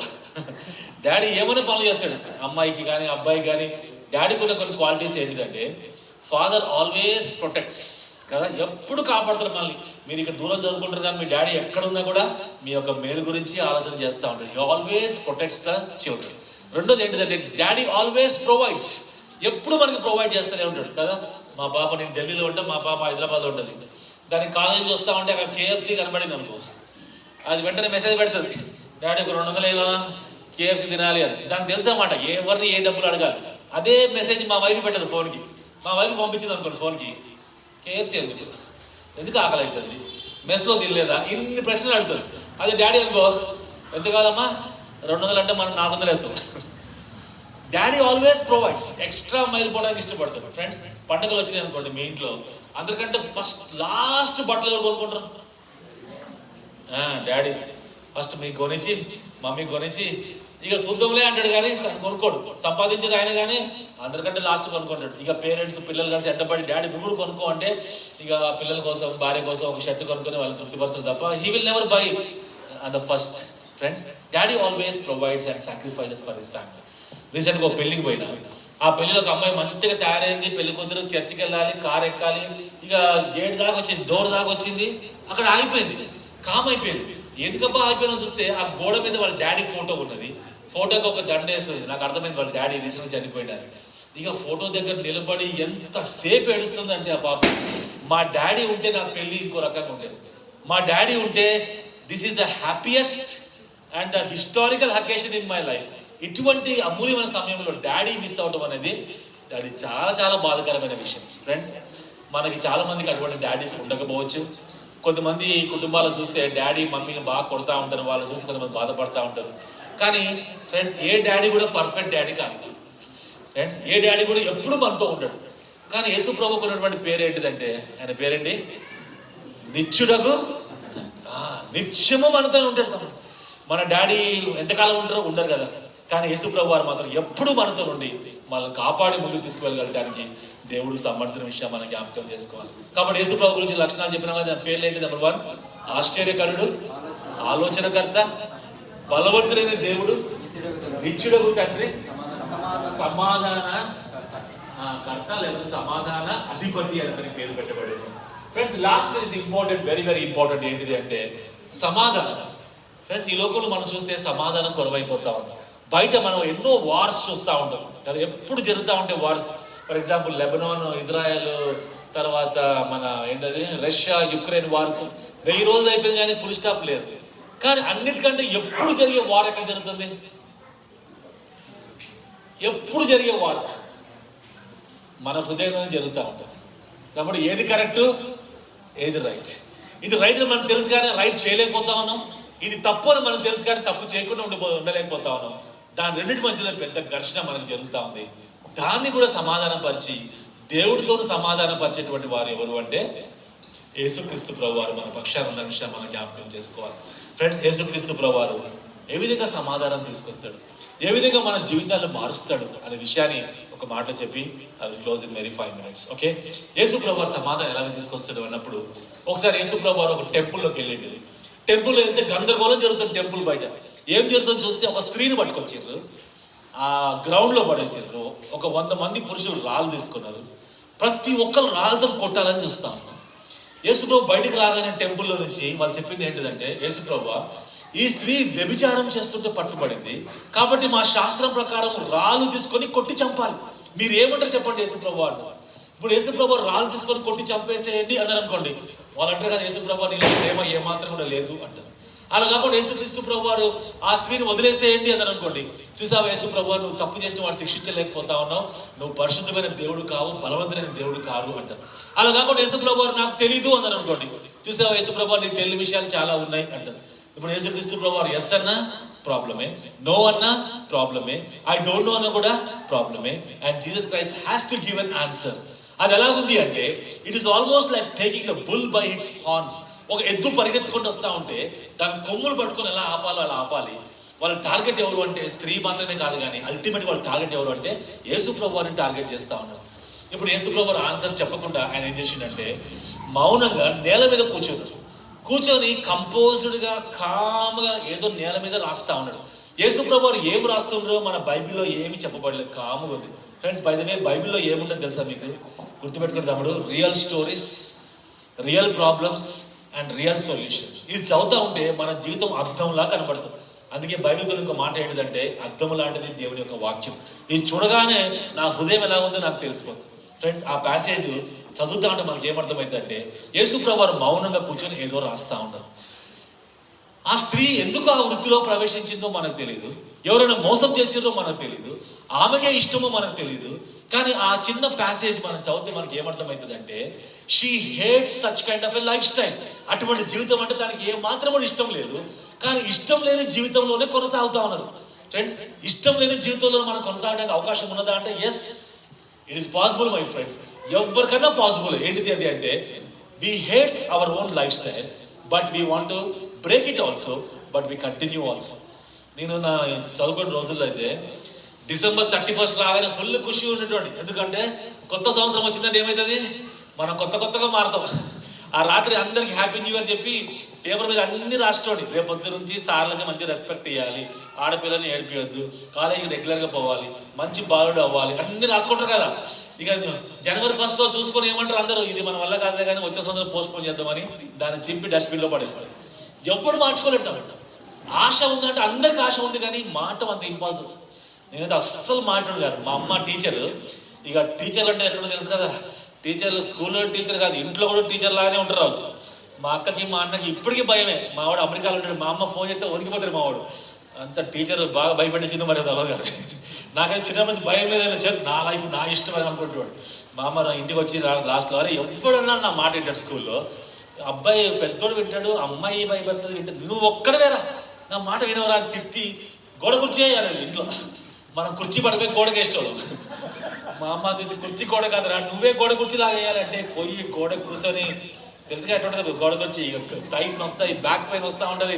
డాడీ ఏమైనా పనులు చేస్తాడు అమ్మాయికి కానీ అబ్బాయికి కానీ. డాడీకి ఉన్న కొన్ని క్వాలిటీస్ ఏంటిదంటే, ఫాదర్ ఆల్వేస్ ప్రొటెక్ట్స్ కదా, ఎప్పుడు కాపాడుతారు మనల్ని. మీరు ఇక్కడ దూరం చదువుకుంటారు కానీ మీ డాడీ ఎక్కడున్నా కూడా మీ యొక్క మేలు గురించి ఆలోచన చేస్తూ ఉంటాడు. He always protects the children. రెండోది ఏంటిదంటే, డాడీ ఆల్వేస్ ప్రొవైడ్స్, ఎప్పుడు మనకి ప్రొవైడ్ చేస్తూనే ఉంటాడు కదా. మా పాప, నేను ఢిల్లీలో ఉంటా, మా పాప హైదరాబాద్లో ఉంటుంది. దానికి కాలేజీకి వస్తూ ఉంటే అక్కడ కేఎఫ్సీ కనబడింది అనుకో, అది వెంటనే మెసేజ్ పెడుతుంది, డాడీ ఒక 200 ఏమో కేఎఫ్సీ తినాలి అని. దానికి తెలుసన్నమాట ఎవరిని ఏ డబ్బులు అడగాలి. అదే మెసేజ్ మా వైఫ్ పెట్టదు ఫోన్కి. మా వైఫ్ పంపించింది అనుకోండి ఫోన్కి, కేఎఫ్సీ ఎందుకు ఆకలి అవుతుంది, మెస్లో తినలేదా, ఇన్ని ప్రశ్నలు అడుగుతుంది. అదే డాడీ అనుకో, ఎంతకాలమ్మా 200 అంటే మనం 400 వేస్తాం. Daddy always provides, extra mile పోవడానికి ఇష్టపడతాడు. ఫ్రెండ్స్ పండుగలు వచ్చినాయి అనుకోండి మీ ఇంట్లో, అందరికంటే లాస్ట్ బట్టలు ఎవరు కొనుక్కుంటారు? డాడీ. ఫస్ట్ మీకు కొనిచ్చి మమ్మీకి కొనిచ్చి ఇక శుద్ధంలే అంటాడు, కానీ కొనుక్కోడు. సంపాదించేది ఆయన కానీ అందరికంటే లాస్ట్ కొనుక్కుంటాడు. ఇక పేరెంట్స్ పిల్లలు కలిసి ఎట్టబడి డాడీ నువ్వు కొనుక్కో అంటే, ఇక పిల్లల కోసం భార్య కోసం ఒక షర్ట్ కొనుక్కొని వాళ్ళు తృప్తిపరచడు తప్ప he will never by on the first. Friends daddy always provides and sacrifices for his family. రీసెంట్గా ఒక పెళ్ళికి పోయినా, ఆ పెళ్ళిలో ఒక అమ్మాయి మంచిగా తయారైంది, పెళ్లి కూతురు చర్చికి వెళ్ళాలి, కారు ఎక్కాలి, ఇక గేట్ దాకా వచ్చింది, డోర్ దాకా వచ్చింది, అక్కడ ఆగిపోయింది, కామ్ అయిపోయింది. ఎందుకబ్బా ఆగిపోయినా చూస్తే ఆ గోడ మీద వాళ్ళ డాడీ ఫోటో ఉన్నది, ఫోటోకి ఒక దండ వేస్తుంది. నాకు అర్థమైంది వాళ్ళ డాడీ రీసెంట్గా చనిపోయినారు. ఇక ఫోటో దగ్గర నిలబడి ఎంతసేపు ఏడుస్తుంది అంటే, ఆ పాప మా డాడీ ఉంటే నాకు పెళ్ళి ఇంకో రకంగా ఉండేది, మా డాడీ ఉంటే this is the happiest and the historical occasion in my life. ఇటువంటి అమూల్యమైన సమయంలో డాడీ మిస్ అవడం అనేది అది చాలా చాలా బాధాకరమైన విషయం. ఫ్రెండ్స్ మనకి చాలా మందికి అటువంటి డాడీస్ ఉండకపోవచ్చు. కొంతమంది కుటుంబాలు చూస్తే డాడీ మమ్మీని బాగా కొడతా ఉంటారు, వాళ్ళు చూసి కొంతమంది బాధపడతా ఉంటారు. కానీ ఫ్రెండ్స్ ఏ డాడీ కూడా పర్ఫెక్ట్ డాడీ కాదు. ఫ్రెండ్స్ ఏ డాడీ కూడా ఎప్పుడు మనతో ఉండడు. కానీ యేసు ప్రభువుకు ఉన్నటువంటి పేరు ఏంటిదంటే, ఆయన పేరేంటి? నిత్యుడగు. నిత్యము మనతో ఉంటాడు తమ్ముడు. మన డాడీ ఎంతకాలం ఉంటారో ఉండరు కదా, కానీ యేసు ప్రభు వారు మాత్రం ఎప్పుడు మనతో నుండి మనల్ని కాపాడి ముందుకు తీసుకువెళ్ళగలడానికి దేవుడు సమర్థన విషయం మనం జ్ఞాపకం చేసుకోవాలి. కాబట్టి యేసు ప్రభు గురించి లక్షణాలు చెప్పినా కదా, పేర్లు ఏంటి? నెంబర్ 1 ఆశ్చర్యకరుడు, ఆలోచనకర్త, బలవంతుడైన దేవుడు, నిత్యుడగు తండ్రి, సమాధాన కర్త లేదా సమాధాన అధిపతి అని అతనికి పేరు పెట్టబడింది. Friends last is important, very very important. ఏంటిది అంటే సమాధానం. ఫ్రెండ్స్ ఈ లోకంలో మనం చూస్తే సమాధానం కొరవైపోతా ఉంటాం. బయట మనం ఎన్నో వార్స్ చూస్తూ ఉంటాం కదా, ఎప్పుడు జరుగుతూ ఉంటాయి wars. For example Lebanon, Israel, తర్వాత మన ఏంటది రష్యా యుక్రెయిన్ వార్స్ 1000 రోజులు అయిపోయింది కానీ ఫుల్ స్టాప్ లేదు. కానీ అన్నిటికంటే ఎప్పుడు జరిగే వార్ ఎక్కడ జరుగుతుంది? ఎప్పుడు జరిగే వార్ మన హృదయంలోనే జరుగుతూ ఉంటుంది. కాబట్టి ఏది కరెక్ట్, ఏది రైట్? ఇది రైట్ అని మనకు తెలుసు కానీ రైట్ చేయలేకపోతా ఉన్నాం, ఇది తప్పు అని మనకు తెలుసు కానీ తప్పు చేయకుండా ఉండలేకపోతా ఉన్నాం. దాని రెండింటి మధ్యలో పెద్ద ఘర్షణ మనకు జరుగుతూ ఉంది. దాన్ని కూడా సమాధానం పరిచి దేవుడితో సమాధానం పరిచేటువంటి వారు ఎవరు అంటే యేసుక్రీస్తు ప్రభువారు మన పక్షాన ఉన్న విషయం మనం జ్ఞాపకం చేసుకోవాలి. ఫ్రెండ్స్ యేసుక్రీస్తు ప్రభువారు ఏ విధంగా సమాధానం తీసుకొస్తాడు, ఏ విధంగా మన జీవితాలు మారుస్తాడు అనే విషయాన్ని ఒక మాటలో చెప్పి అది close in very 5 minutes. Okay, Yesu ప్రభువారు సమాధానం ఎలా తీసుకొస్తాడు అన్నప్పుడు, ఒకసారి యేసు ప్రభువారు ఒక టెంపుల్లోకి వెళ్ళండి. టెంపుల్లో వెళ్తే గందరగోళం జరుగుతుంది. టెంపుల్ బయట ఏం జరుగుతుందో చూస్తే ఒక స్త్రీని పట్టుకొచ్చారు, ఆ గ్రౌండ్లో పడేసారు. ఒక 100 మంది పురుషులు రాళ్ళు తీసుకున్నారు. ప్రతి ఒక్కరు రాళ్ళతో కొట్టాలని చూస్తా ఉన్నాం. యేసుప్రభు బయటికి రాగానే టెంపుల్లో నుంచి వాళ్ళు చెప్పింది ఏంటిదంటే, యేసుప్రభు ఈ స్త్రీ వ్యభిచారం చేస్తుంటే పట్టుబడింది కాబట్టి మా శాస్త్రం ప్రకారం రాళ్ళు తీసుకొని కొట్టి చంపాలి. మీరు ఏమంటారు చెప్పండి యేసుప్రభు వారు. ఇప్పుడు యేసుప్రభు రాళ్ళు తీసుకొని కొట్టి చంపేసేయండి అన్నారు అనుకోండి, వాళ్ళు అంటారు కదా యేసుప్రభు నీలో ప్రేమ ఏమాత్రం కూడా లేదు అంటారు. అలా కాకుండా యేసుక్రీస్తు ప్రభు వారు ఆ స్త్రీని వదిలేసేయండి అన్నారు అనుకోండి, చూసావా యేసు ప్రభు నువ్వు తప్పు చేసిన వాడు శిక్షించలేకపోతా ఉన్నావు, నువ్వు పరిశుద్ధమైన దేవుడు కావు, బలవంతుడైన దేవుడు కాదు అంటారు. అలా కాకుండా యేసు ప్రభు వారు నాకు తెలీదు అన్నారు అనుకోండి, చూసావా యేసు ప్రభు నీకు తెలియని విషయాలు చాలా ఉన్నాయి అంటారు. ఇప్పుడు యేసుక్రీస్తు ప్రభు వారు ఎస్ అన్నా ప్రాబ్లమే, నో అన్నా ప్రాబ్లమే, ఐ డోంట్ నో అన్నా కూడా ప్రాబ్లమే. And Jesus Christ has to give an answer. అది ఎలాగుంది అంటే it is almost like taking the bull by it's horns. ఒక ఎద్దు పరిగెత్తుకుంటూ వస్తూ ఉంటే దాని కొమ్ములు పట్టుకొని ఎలా ఆపాలో అలా ఆపాలి. వాళ్ళ టార్గెట్ ఎవరు అంటే స్త్రీ మాత్రమే కాదు, కానీ అల్టిమేట్ వాళ్ళ టార్గెట్ ఎవరు అంటే యేసు ప్రభు వారిని టార్గెట్ చేస్తూ ఉన్నారు. ఇప్పుడు యేసు ప్రభు వారు ఆన్సర్ చెప్పకుండా ఆయన ఏం చేసిండంటే మౌనంగా నేల మీద కూర్చొని కంపోజ్డ్గా కామ్గా ఏదో నేల మీద రాస్తా ఉన్నాడు. యేసు ప్రభు వారు ఏం రాస్తుండ్రో మన బైబిల్లో ఏమి చెప్పబడలేదు, కాముగా ఉంది. ఫ్రెండ్స్, బై ద వే బైబిల్లో ఏముంటుందో తెలుసా మీకు? గుర్తుపెట్టుకుని తమ్ముడు, real stories, real problems and real solutions. ఇది చదువుతూ ఉంటే మన జీవితం అర్థంలా కనబడుతుంది. అందుకే బైబిల్ గురించి ఒక మాట ఏంటిదంటే అద్దం లాంటిది దేవుని యొక్క వాక్యం. ఇది చూడగానే నా హృదయం ఎలా ఉందో నాకు తెలిసిపోతుంది. ఫ్రెండ్స్, ఆ ప్యాసేజ్ చదువుతా ఉంటే మనకి ఏమర్థమైందంటే యేసు ప్రభు వారు మౌనంగా కూర్చొని ఏదో రాస్తా ఉన్నారు. ఆ స్త్రీ ఎందుకు ఆ వృత్తిలో ప్రవేశించిందో మనకు తెలియదు, ఎవరైనా మోసం చేసిందో మనకు తెలియదు, ఆమెకే ఇష్టమో మనకు తెలియదు. కానీ ఆ చిన్న ప్యాసేజ్ మనం చదివితే మనకి ఏమర్థమవుతుంది అంటే she hates such kind of a life style. అటువంటి జీవితం అంటే దానికి ఏమాత్రం ఇష్టం లేదు, కానీ ఇష్టం లేని జీవితంలోనే కొనసాగుతా ఉన్నారు. ఫ్రెండ్స్, ఇష్టం లేని జీవితంలో మనం కొనసాగడానికి అవకాశం ఉన్నదా అంటే yes, it is possible my friends. ఎవరికైనా పాసిబుల్. ఏంటిది అది అంటే we hates our own life style but we want to break it also, but we continue also. నేను నా చదువుకున్న రోజుల్లో అయితే December 31st రాగానే ఫుల్ ఖుషి ఉండేటోండి. ఎందుకంటే కొత్త సంవత్సరం వచ్చిందంటే ఏమవుతుంది, మనం కొత్తగా మారుతాం. ఆ రాత్రి అందరికి హ్యాపీ న్యూ ఇయర్ చెప్పి పేపర్ మీద అన్ని రాసుకోండి. రేపు పొద్దు నుంచి సార్లకి మంచి రెస్పెక్ట్ ఇవ్వాలి, ఆడపిల్లని ఏడిపియొద్దు, కాలేజీకి రెగ్యులర్గా పోవాలి, మంచి బాలుడు అవ్వాలి, అన్ని రాసుకుంటారు కదా. ఇక January 1st చూసుకొని ఏమంటారు అందరూ, ఇది మన వల్ల కాదులే కానీ వచ్చే సంవత్సరం పోస్ట్ పోన్ చేద్దామని దాన్ని చింపి డస్ట్బిన్లో పడేస్తారు. ఎప్పుడు మార్చుకోలేడు. ఆశ ఉందంటే అందరికి ఆశ ఉంది, కానీ మాట అంత ఇంపాసిబుల్. నేనైతే అస్సలు మాట్లాడు కాదు. మా అమ్మ టీచర్. ఇక టీచర్లు అంటే ఎట్లా తెలుసు కదా, టీచర్లు స్కూల్లో టీచర్ కాదు, ఇంట్లో కూడా టీచర్ లాగానే ఉంటారు వాళ్ళు. మా అక్కకి మా అన్నకి ఇప్పటికీ భయమే. మావాడు అమెరికాలో ఉంటాడు, మా అమ్మ ఫోన్ చేస్తే వణికిపోతాడు మావాడు. అంత టీచర్ బాగా భయపెట్టించింది మరి తెలవదు కానీ నాకైతే చిన్న నుంచి భయం లేదని నా లైఫ్ నా ఇష్టం అని అనుకుంటున్నాడు. మా అమ్మ ఇంటికి వచ్చి లాస్ట్లో అరే ఎప్పుడన్నా నా మాట వింటాడు. స్కూల్లో అబ్బాయి పెద్దోడు వింటాడు, అమ్మాయి భయపడుతుంది వింటాడు, నువ్వు ఒక్కడవేరా నా మాట వినవరా అని తిట్టి గోడ కుర్చీ వేయాలి. ఇంట్లో మనం కుర్చీ పడిపోయి గోడకి వేసేవాళ్ళం. మా అమ్మ చూసి కుర్చీ గోడ కాదురా నువ్వే గోడ కుర్చీలా వేయాలంటే పోయి గోడ కూర్చొని తెలుసుగా ఎట్లుంటుంది గోడ కుర్చీ, థైస్ వస్తాయి, బ్యాక్ పెయిన్ వస్తూ ఉంటుంది.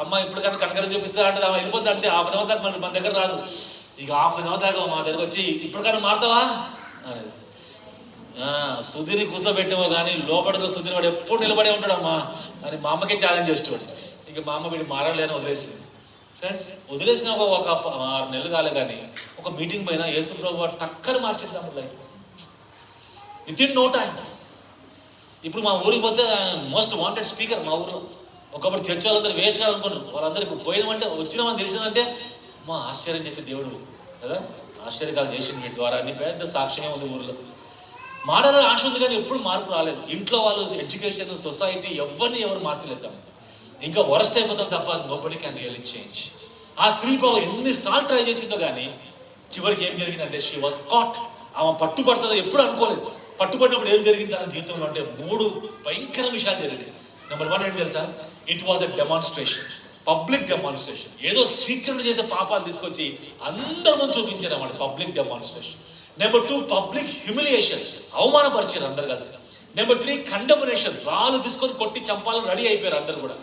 అమ్మ ఇప్పుడు కానీ కనకరం చూపిస్తా అంటే ఆమె వెళ్ళిపోద్ది. అంటే హాఫ్ అన్ అవర్ దాకా మన దగ్గర రాదు. ఇక హాఫ్ అన్ అవర్ దాకా మా దగ్గరకు వచ్చి ఇప్పుడు కానీ మారుతావా అనేది. సుధీని కూర్చోబెట్టామో కానీ లోపల సుధీని వాడు ఎప్పుడు నిలబడే ఉంటాడు అమ్మా అని మా అమ్మకే ఛాలెంజ్ చేసేవాడు. ఇక మా అమ్మ వీడు మారాలని వదిలేసింది. ఫ్రెండ్స్, వదిలేసిన ఒక 6 నెలలు కాలే కానీ ఒక మీటింగ్ పైన యేసు ప్రభు వారు టక్కని మార్చింది life within no time. ఇప్పుడు మా ఊరికి పోతే మోస్ట్ వాంటెడ్ స్పీకర్ మా ఊరిలో. ఒకప్పుడు చర్చ వాళ్ళందరూ వేస్ట్ అనుకుంటారు, వాళ్ళందరూ ఇప్పుడు పోయినామంటే వచ్చినామని తెలిసిందంటే మా ఆశ్చర్యం చేసే దేవుడు కదా, ఆశ్చర్యకాలు చేసిన వీటి ద్వారా అన్ని పెద్ద సాక్ష్యమే ఉంది ఊరిలో. మారాలని ఆశ ఉంది కానీ ఎప్పుడు మార్పు రాలేదు. ఇంట్లో వాళ్ళు, ఎడ్యుకేషన్, సొసైటీ ఎవరు మార్చలేద్దాం. ఇంకా వరస్ట్ అయిపోతాం తప్ప నోబడీ క్యాన్ రియల్లీ చేంజ్. ఆ స్త్రీ ప్రభు ఎన్నిసార్లు ట్రై చేసిందో కానీ చివరికి ఏం జరిగిందంటే షీ వాస్ కాట్. ఆమె పట్టుబడుతుందో ఎప్పుడు అనుకోలేదు. పట్టుబడినప్పుడు ఏం జరిగింది తన జీవితంలో అంటే 3 భయంకర విషయాలు జరిగాయి. నెంబర్ 1 ఏంటి తెలుసా? It was a demonstration, public demonstration. ఏదో సీక్రెట్ చేసే పాపాలు తీసుకొచ్చి అందరి ముందు చూపించారు అన్నమాట, public demonstration. Number 2 public humiliation, అవమానపరిచారు అందరు కలిసి. నెంబర్ 3 కండెమనేషన్, రాళ్ళు తీసుకొని కొట్టి చంపాలని రెడీ అయిపోయారు అందరు కూడా.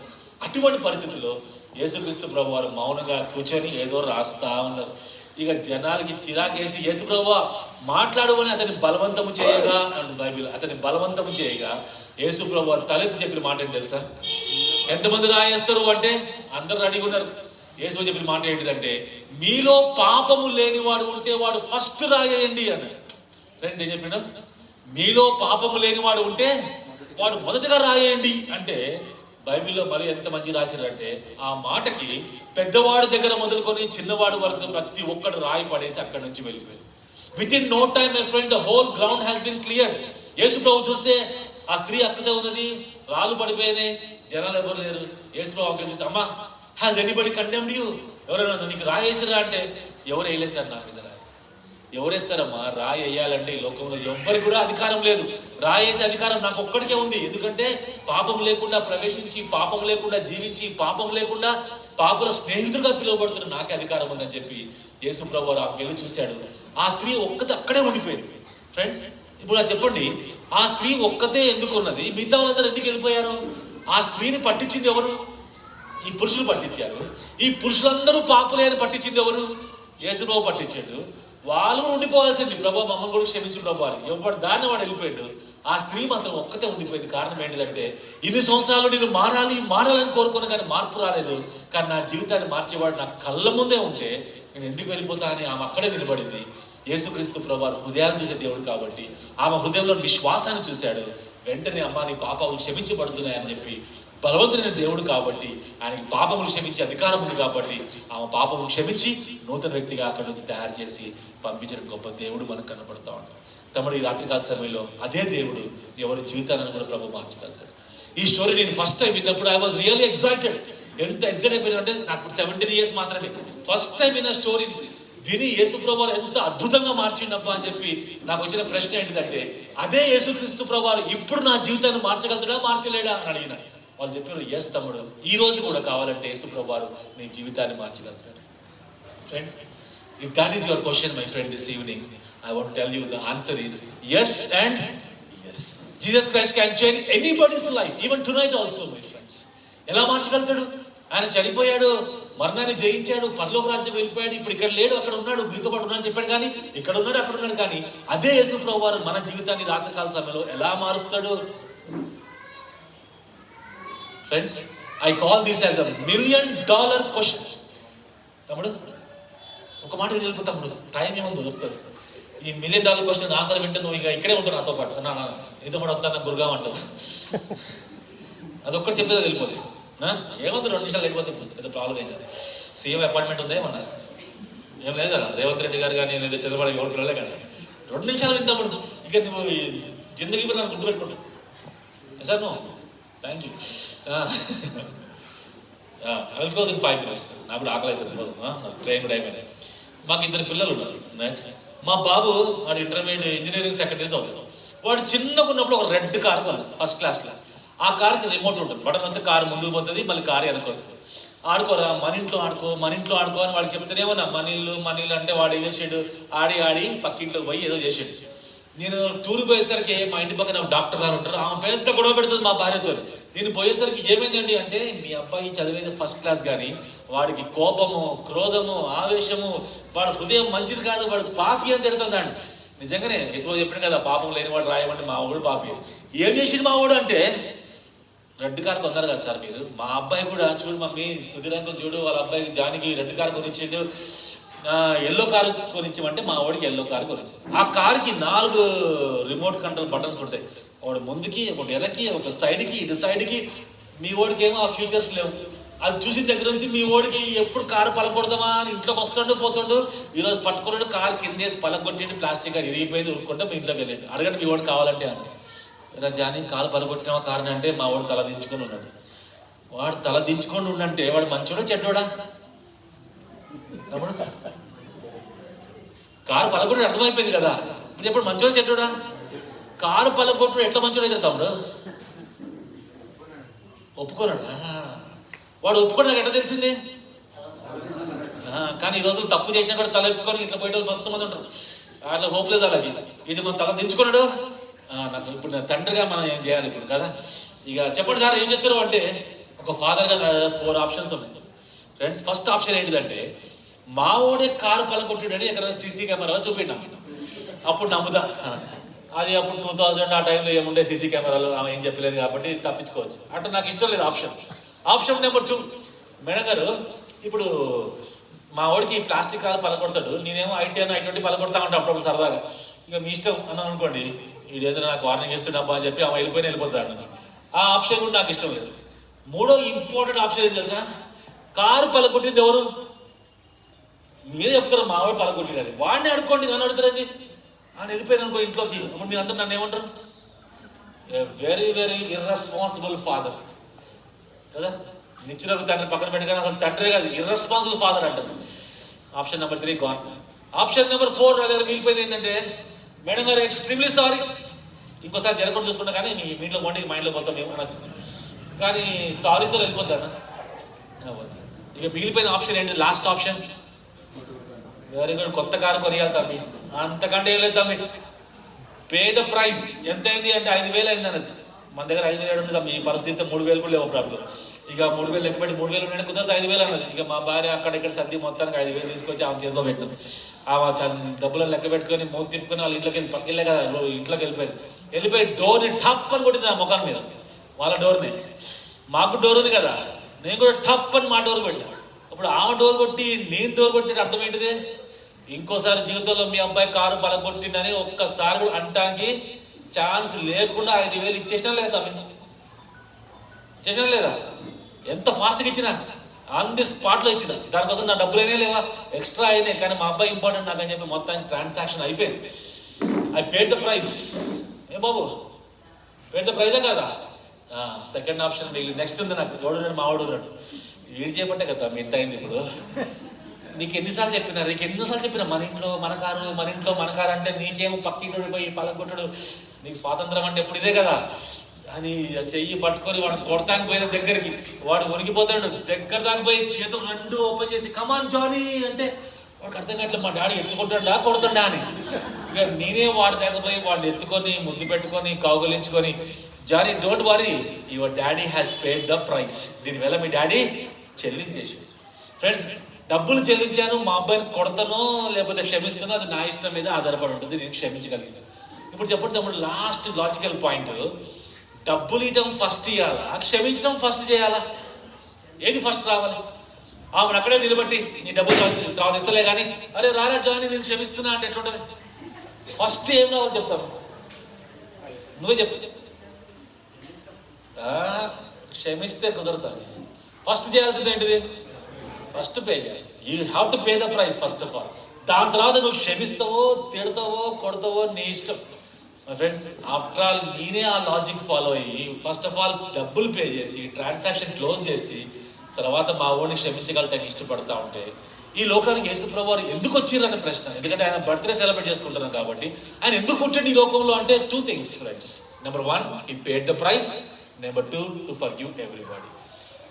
అటువంటి పరిస్థితుల్లో యేసుక్రీస్తు ప్రభు వారు మౌనంగా కూర్చొని ఏదో రాస్తా ఉన్నారు. ఇక జనాలకి చిరాకేసి యేసు ప్రభువా మాట్లాడు అని అతన్ని బలవంతము చేయగా అంటుంది బైబిల్. అతన్ని బలవంతము చేయగా యేసు ప్రభు వారు తలెత్తి చెప్పిన మాట ఏంటి తెలుసా? ఎంతమంది రాయేస్తారు అంటే అందరు రెడీగా ఉన్నారు. యేసు చెప్పిన మాట ఏంటిదంటే మీలో పాపము లేనివాడు ఉంటే వాడు ఫస్ట్ రాయేయండి అని. ఫ్రెండ్స్, ఏం చెప్పిండు? మీలో పాపము లేనివాడు ఉంటే వాడు మొదటగా రాయేయండి అంటే బైబిల్లో మరి ఎంత మంచి రాశారంటే ఆ మాటకి పెద్దవాడి దగ్గర మొదలుకొని చిన్నవాడు వరకు ప్రతి ఒక్కడు రాయి పడేసి అక్కడి నుంచి వెళ్ళిపోయాడు. Within no time my friend the whole ground has been cleared. Yesu ప్రభు చూస్తే ఆ స్త్రీ అక్కడే ఉన్నది, రాళ్ళు పడిపోయినాయి, జనాలు ఎవరు లేరు. యేసు ప్రభు చూసి అమ్మా హ్యాస్ ఎనీబడి కండెమ్డ్ యూ, ఎవరైనా నీకు రాయి వేసిరా అంటే ఎవరు వేయలేసారు నా మీద రాయి. ఎవరేస్తారమ్మా? రాయి వేయాలంటే ఈ లోకంలో ఎవ్వరికి కూడా అధికారం లేదు. రాయేసే అధికారం నాకు ఒక్కడికే ఉంది. ఎందుకంటే పాపం లేకుండా ప్రవేశించి, పాపం లేకుండా జీవించి, పాపం లేకుండా పాపుల స్నేహితుడిగా పిలువబడుతున్న నాకే అధికారం ఉందని చెప్పి యేసు ప్రభువు ఆ వెళ్ళి చూశాడు. ఆ స్త్రీ ఒక్కతే అక్కడే ఉండిపోయింది. ఫ్రెండ్స్, ఇప్పుడు చెప్పండి, ఆ స్త్రీ ఒక్కతే ఎందుకు ఉన్నది? మిగతా వాళ్ళందరూ ఎందుకు వెళ్ళిపోయారు? ఆ స్త్రీని పట్టించింది ఎవరు? ఈ పురుషులు పట్టించారు. ఈ పురుషులందరూ పాపులే అని పట్టించింది ఎవరు? యేసుప్రభు పట్టించాడు. వాళ్ళు ఉండిపోవాల్సింది, ప్రభు మమ్మల్ని కూడా క్షమించు ప్రభు అని. ఎవరు దాన్ని వాడు వెళ్ళిపోయాడు. ఆ స్త్రీ మాత్రం ఒక్కతే ఉండిపోయింది. కారణం ఏంటిదంటే, ఇన్ని సంవత్సరాలు నేను మారాలని కోరుకున్నా కానీ మార్పు రాలేదు. కానీ నా జీవితాన్ని మార్చేవాడు నా కళ్ళ ముందే ఉంటే నేను ఎందుకు వెళ్ళిపోతా అని ఆమె అక్కడే నిలబడింది. యేసుక్రీస్తు ప్రభువారు హృదయాన్ని చూసే దేవుడు కాబట్టి ఆమె హృదయంలో విశ్వాసాన్ని చూశాడు. వెంటనే అమ్మ నీ పాపాలు క్షమించబడుతున్నాయని చెప్పి, బలవంతుడైన దేవుడు కాబట్టి ఆయనకి పాపములు క్షమించే అధికారం ఉంది కాబట్టి ఆమె పాపములు క్షమించి నూతన వ్యక్తిగా అక్కడి నుంచి తయారు చేసి పంపించిన గొప్ప దేవుడు మనకు కనపడతా ఉంటాం. తమ్ముడు, ఈ రాత్రికాల సమయంలో అదే దేవుడు ఎవరి జీవితాలను కూడా ప్రభు మార్చగలుగుతాడు. ఈ స్టోరీ నేను ఫస్ట్ టైం విన్నప్పుడు ఐ వాజ్ రియల్లీ ఎక్సైటెడ్. ఎంత ఎక్సైట్ అయిపోయినా అంటే, నాకు 17 years మాత్రమే. ఫస్ట్ టైం విన్న స్టోరీ విని యేసుప్రభు ఎంత అద్భుతంగా మార్చిండప్ప అని చెప్పి నాకు వచ్చిన ప్రశ్న ఏంటిదంటే, అదే యేసుక్రీస్తు ప్రభు ఇప్పుడు నా జీవితాన్ని మార్చగలుగుతాడా మార్చలేడా అని అడిగిన. వాళ్ళు చెప్పారు, ఎస్ తమ్ముడు, ఈ రోజు కూడా కావాలంటే యేసుప్రభు నీ జీవితాన్ని మార్చగలుగుతాడు. Friends, if that is your question my friend this evening, I want to tell you the answer is yes and yes. Jesus Christ can change anybody's life, even tonight also, my friends. ఎలా మార్చగలుగుతాడు? ఆయన చనిపోయాడు, మరణాన్ని జయించాడు, పరలోక రాజ్యం వెళ్ళిపోయాడు. ఇప్పుడు ఇక్కడ లేడు, అక్కడ ఉన్నాడు, మీతో పాటు ఉన్నాడని చెప్పాడు. కానీ ఇక్కడ ఉన్నాడు, అక్కడ ఉన్నాడు. కానీ అదే యేసు ప్రభువారు మన జీవితాన్ని రాత్రికాల సమయంలో ఎలా మారుస్తాడు? Friends, I call this as a $1 million question. తమ్ముడు, ఒక మాట వెళ్ళిపో తమ్ముడు, టైం ఏముందో దొరుకుతుంది. ఈ $1 million క్వశ్చన్ ఆన్సర్ వింటే నువ్వు ఇక ఇక్కడే ఉంటావు నాతో పాటు. నీతో పాటు వస్తాను, నాకు గురుగా అంటావు. అదొక్కటి చెప్పేది వెళ్ళిపోతే ఏమవుతుంది, 2 నిమిషాలు వెళ్ళిపోతుంది, పెద్ద ప్రాబ్లం ఏం కాదు. సీఎం అపాయింట్మెంట్ ఉందా ఏమన్నా? ఏం లేదు కదా. రేవంత్ రెడ్డి గారు కానీ లేదా చంద్రబాబు ఎవరు పిల్లలే కదా. 2 నిమిషాలు వింటాము. ఇక నువ్వు జిందగీ కూడా నన్ను గుర్తుపెట్టుకుంటావు సార్. నువ్వు thank you. I will close in 5 minutes. నాకు కూడా ఆకలి అవుతుంది, ట్రైన్ టైం అయినా. మాకు 2 పిల్లలు ఉన్నారు. మా బాబు వాడు ఇంటర్మీడియట్ ఇంజనీరింగ్ సెకండ్ ఇయర్ అవుతాడు. వాడు చిన్నగా ఉన్నప్పుడు ఒక రెడ్ కార్ కొన్నాడు, ఫస్ట్ క్లాస్. ఆ కార్కి రిమోట్ ఉంటుంది, బటన్ అంతా కారు ముందుకు పోతుంది, మళ్ళీ కారు వెనక్కి వస్తుంది. ఆడుకోరా, మన ఇంట్లో ఆడుకో అని వాడు చెప్తేనేమన్నా మనీళ్ళు అంటే వాడు ఏదో చేసాడు, ఆడి పక్కింట్లోకి పోయి ఏదో చేసాడు. నేను టూర్కి పోయేసరికి మా ఇంటి పక్కన డాక్టర్ గారు ఉంటారు, ఆమె పెద్ద గొడవ పెడుతుంది మా భార్యతో. నేను పోయేసరికి ఏమైందండి అంటే, మీ అబ్బాయి చదివేది ఫస్ట్ క్లాస్ కానీ వాడికి కోపము, క్రోధము, ఆవేశము, వాడు హృదయం మంచిది కాదు, వాడు పాపి అని తిడుతుందండి. నిజంగానే యశ్వ చెప్పాను కదా, పాపం లేని వాడు రాయమంటే మా వాడు పాపి. ఏం చేసిండు మా వాడు అంటే, రెడ్ కార్ కొన్నారు కదా సార్ మీరు, మా అబ్బాయి కూడా చూడు మమ్మీ, సుధీర్ అంకుల్ చూడు, వాళ్ళ అబ్బాయికి జానికి రెడ్ కార్ కొనిచ్చిండు, ఎల్లో కారు కొనిచ్చామంటే మా వాడికి ఎల్లో కారు కొనిచ్చింది. ఆ కార్కి 4 రిమోట్ కంట్రోల్ బటన్స్ ఉంటాయి, ఒకటి ముందుకి, ఒకటి వెనక్కి, ఒక సైడ్కి, ఇటు సైడ్కి. మీ వాడికి ఏమో ఆ ఫ్యూచర్స్ లేవు. అది చూసిన దగ్గర నుంచి మీ వాడికి ఎప్పుడు కారు పలకొడదామా అని ఇంట్లోకి వస్తాడు పోతాడు. ఈరోజు పట్టుకున్నాడు, కారు కిందేసి పలకొట్టిండి, ప్లాస్టిక్ గారు ఇరిగిపోయింది, ఉరుక్కుంటే మీ ఇంట్లోకి వెళ్ళండి. అడగండి మీ వాడు కావాలంటే అని. ఇలా జాని కాలు పలకొట్టిన కారణం అంటే మా వాడు తల దించుకొని ఉన్నాడు. వాడు తల దించుకొని ఉండంటే వాడు మంచోడా చెడ్డోడా? తమ్ముడు, కారు పలకొట్టి అర్థమైపోయింది కదా, ఇప్పుడు మంచోడా చెడ్డోడా? కారు పలకొట్టు ఎట్లా మంచోడు అవుతాడు తమ్ముడు? ఒప్పుకోనాడు. వాడు ఒప్పుకోవడానికి ఎట్లా తెలిసింది? కానీ ఈ రోజులు తప్పు చేసినా కూడా తల ఎత్తుకొని ఇట్లా పోయే వాళ్ళు మస్తు మంది ఉంటారు. అట్లా హోప్లేదు అలాగే. ఇది మన తల దించుకున్నాడు. నాకు ఇప్పుడు తండ్రిగా మనం ఏం చేయాలి ఇప్పుడు కదా? ఇక చెప్పండి సార్ ఏం చేస్తారు అంటే, ఒక ఫాదర్గా 4 ఆప్షన్స్ ఉన్నాయి ఫ్రెండ్స్. ఫస్ట్ ఆప్షన్ ఏంటిదంటే, మా ఊడే కారు పలకొట్టాడని ఎక్కడ సీసీ కెమెరాలో చూపెట్టాం, అప్పుడు నమ్ముదా. అది అప్పుడు 2000 ఆ టైంలో ఏముండే సీసీ కెమెరాలు, ఆమె ఏం చెప్పలేదు కాబట్టి తప్పించుకోవచ్చు. అంటే నాకు ఇష్టం లేదు ఆప్షన్. ఆప్షన్ నెంబర్ 2, మేడం గారు ఇప్పుడు మా వాడికి ప్లాస్టిక్ కారు పలకొడతాడు, నేనేమో I20 పలకొడతా ఉంటాను అప్పుడప్పుడు సరదాగా. ఇక మీ ఇష్టం అన్నాను అనుకోండి, వీడు ఏదైనా నాకు వార్నింగ్ ఇస్తున్నాబ్బా అని చెప్పి ఆమె వెళ్ళిపోతాడు దాని నుంచి. ఆ ఆప్షన్ కూడా నాకు ఇష్టం లేదు. 3వ ఇంపార్టెంట్ ఆప్షన్ ఏం తెలుసా? కారు పలకొట్టింది ఎవరు? మీరే చెప్తారు మా వాడు పలకొట్టినది, వాడిని అడుకోండి, నన్ను అడుగుతారండి. ఆయన వెళ్ళిపోయాను అనుకో ఇంట్లోకి, అప్పుడు మీరు అంటారు నన్ను ఏమంటారు? వెరీ వెరీ ఇర్రెస్పాన్సిబుల్ ఫాదర్ కదా. నిచ్చిన తండ్రి పక్కన పెట్టుకొని అసలు తండ్రే కాదు, ఇర్రెస్పాన్సిబుల్ ఫాదర్ అంటారు. Option number 3 gone. Option number 4 నా దగ్గర మిగిలిపోయింది ఏంటంటే, మేడం గారు ఎక్స్ట్రీమ్లీ సారీ, ఇంకోసారి జరగకుండా చూసుకుంటా కానీ మీ ఇంట్లో పోండి, మా ఇంట్లో పోతాం మేము అనొచ్చు. కానీ సారీతో వెళ్ళిపోతాను. ఇక మిగిలిపోయిన ఆప్షన్ ఏంటి? లాస్ట్ ఆప్షన్, వెరీ గుడ్, కొత్త కారు కొనియాలి తమ్మి, అంతకంటే ఏం లేదు తమ్మి. Pay the price. ఎంత అయింది అంటే 5,000 అయింది అన్నది. మన దగ్గర 5,000 ఉంది, మీ పరిస్థితి 3,000 కూడా లేవు ప్రాబ్లం. ఇక 3,000 లెక్క పెట్టి 3,000 ఉన్నాయంటే కుదరదు, 5,000 అన్నది. ఇక మా భార్య అక్కడ ఇక్కడ సర్ది మొత్తానికి 5,000 తీసుకొచ్చి ఆమె చేతిలో పెట్టినాం. ఆమె డబ్బులను లెక్క పెట్టుకొని మూతి తిప్పుకొని వాళ్ళ ఇంట్లోకి వెళ్ళి పక్కకెళ్ళే కదా, ఇంట్లోకి వెళ్ళిపోయి డోర్ని టప్ అని కొట్టింది ఆ ముఖాన్ని మీద, వాళ్ళ డోర్ని. మాకు డోర్ ఉంది కదా, నేను కూడా టప్ అని మా డోర్ కొట్టినా. అప్పుడు ఆమె డోర్ కొట్టి నేను డోర్ కొట్టిన అర్థం ఏంటిది? ఇంకోసారి జీవితంలో మీ అబ్బాయి కారు పలగొట్టిండని ఒక్కసారి కూడా అంటానికి ఛాన్స్ లేకుండా 5,000 ఇచ్చేసినా లేదా? ఇచ్చేసినా లేదా? ఎంత ఫాస్ట్గా ఇచ్చినా, ఆన్ ది స్పాట్లో ఇచ్చిన. దానికోసం నా డబ్బులు అయినా లేవా, ఎక్స్ట్రా అయినాయి, కానీ మా అబ్బాయి ఇంపార్టెంట్ నాకు అని చెప్పి మొత్తానికి ట్రాన్సాక్షన్ అయిపోయింది. I paid the price. ఏ బాబు, పేడ్ ద ప్రైజే కదా. సెకండ్ ఆప్షన్ మిగిలింది. నెక్స్ట్ ఉంది నాకు, ఎవడున్నాడు, మావాడు ఉన్నాడు. వీడు చేయబట్టే కదా మీ ఇంత అయింది. ఇప్పుడు నీకు ఎన్నిసార్లు చెప్పినా మన ఇంట్లో మన కారు అంటే నీకేమో పక్కింటి పోయి పలగొట్టడు, నీకు స్వాతంత్రం అంటే ఎప్పుడు ఇదే కదా అని చెయ్యి పట్టుకొని వాడు కొడతానికి పోయిన దగ్గరికి వాడు వణికిపోతాడు. దగ్గర దాకా పోయి చేతులు 2 ఓపెన్ చేసి కమాన్ జానీ అంటే వాడికి అర్థం కావట్లేదు, మా డాడీ ఎత్తుకుంటాడా కొడుతుండా అని. ఇక నేనే వాడి దగ్గర పోయి వాడిని ఎత్తుకొని ముద్దు పెట్టుకొని కౌగులించుకొని, Johnny don't worry, your daddy has paid the price. దీనివల్ల మీ డాడీ చెల్లించేసి. ఫ్రెండ్స్, డబ్బులు చెల్లించాను, మా అబ్బాయిని కొడతానో లేకపోతే క్షమిస్తానో అది నా ఇష్టం మీద ఆధారపడి ఉంటుంది, నేను క్షమించగలిగాను. ఇప్పుడు చెప్పండి తమ్ముడు, లాస్ట్ లాజికల్ పాయింట్, డబ్బులు ఇవ్వడం ఫస్ట్ ఇవ్వాలా, క్షమించడం ఫస్ట్ చేయాలా? ఏది ఫస్ట్ రావాలి? ఆమెను అక్కడే నిలబట్టి నీ డబ్బులు తర్వాత ఇస్తలే కానీ అరే రారా జాని నేను క్షమిస్తున్నా అంటే ఎట్లుంటుంది? ఫస్ట్ ఏం కావాలి చెప్తాను, నువ్వే చెప్పు. క్షమిస్తే కుదరతాను. ఫస్ట్ చేయాల్సింది ఏంటిది? ఫస్ట్ పే చేయాలి. You have to pay the price first of all. దాని తర్వాత నువ్వు క్షమిస్తావో తిడతావో కొడతావో నీ ఇష్టం. మై ఫ్రెండ్స్, ఆఫ్టర్ ఆల్ నేనే ఆ లాజిక్ ఫాలో అయ్యి ఫస్ట్ ఆఫ్ ఆల్ డబ్బులు పే చేసి ట్రాన్సాక్షన్ క్లోజ్ చేసి తర్వాత మా ఊరిని క్షమించగలుగుతానికి ఇష్టపడతా ఉంటే ఈ లోకానికి యేసుప్రభువు వారు ఎందుకు వచ్చిర్రన్న ప్రశ్న. ఎందుకంటే ఆయన బర్త్డే సెలబ్రేట్ చేసుకుంటున్నాం కాబట్టి. ఆయన ఎందుకు పుట్టిండు ఈ లోకంలో అంటే 2 things friends. Number 1, he paid the price. Number 2, to forgive everybody.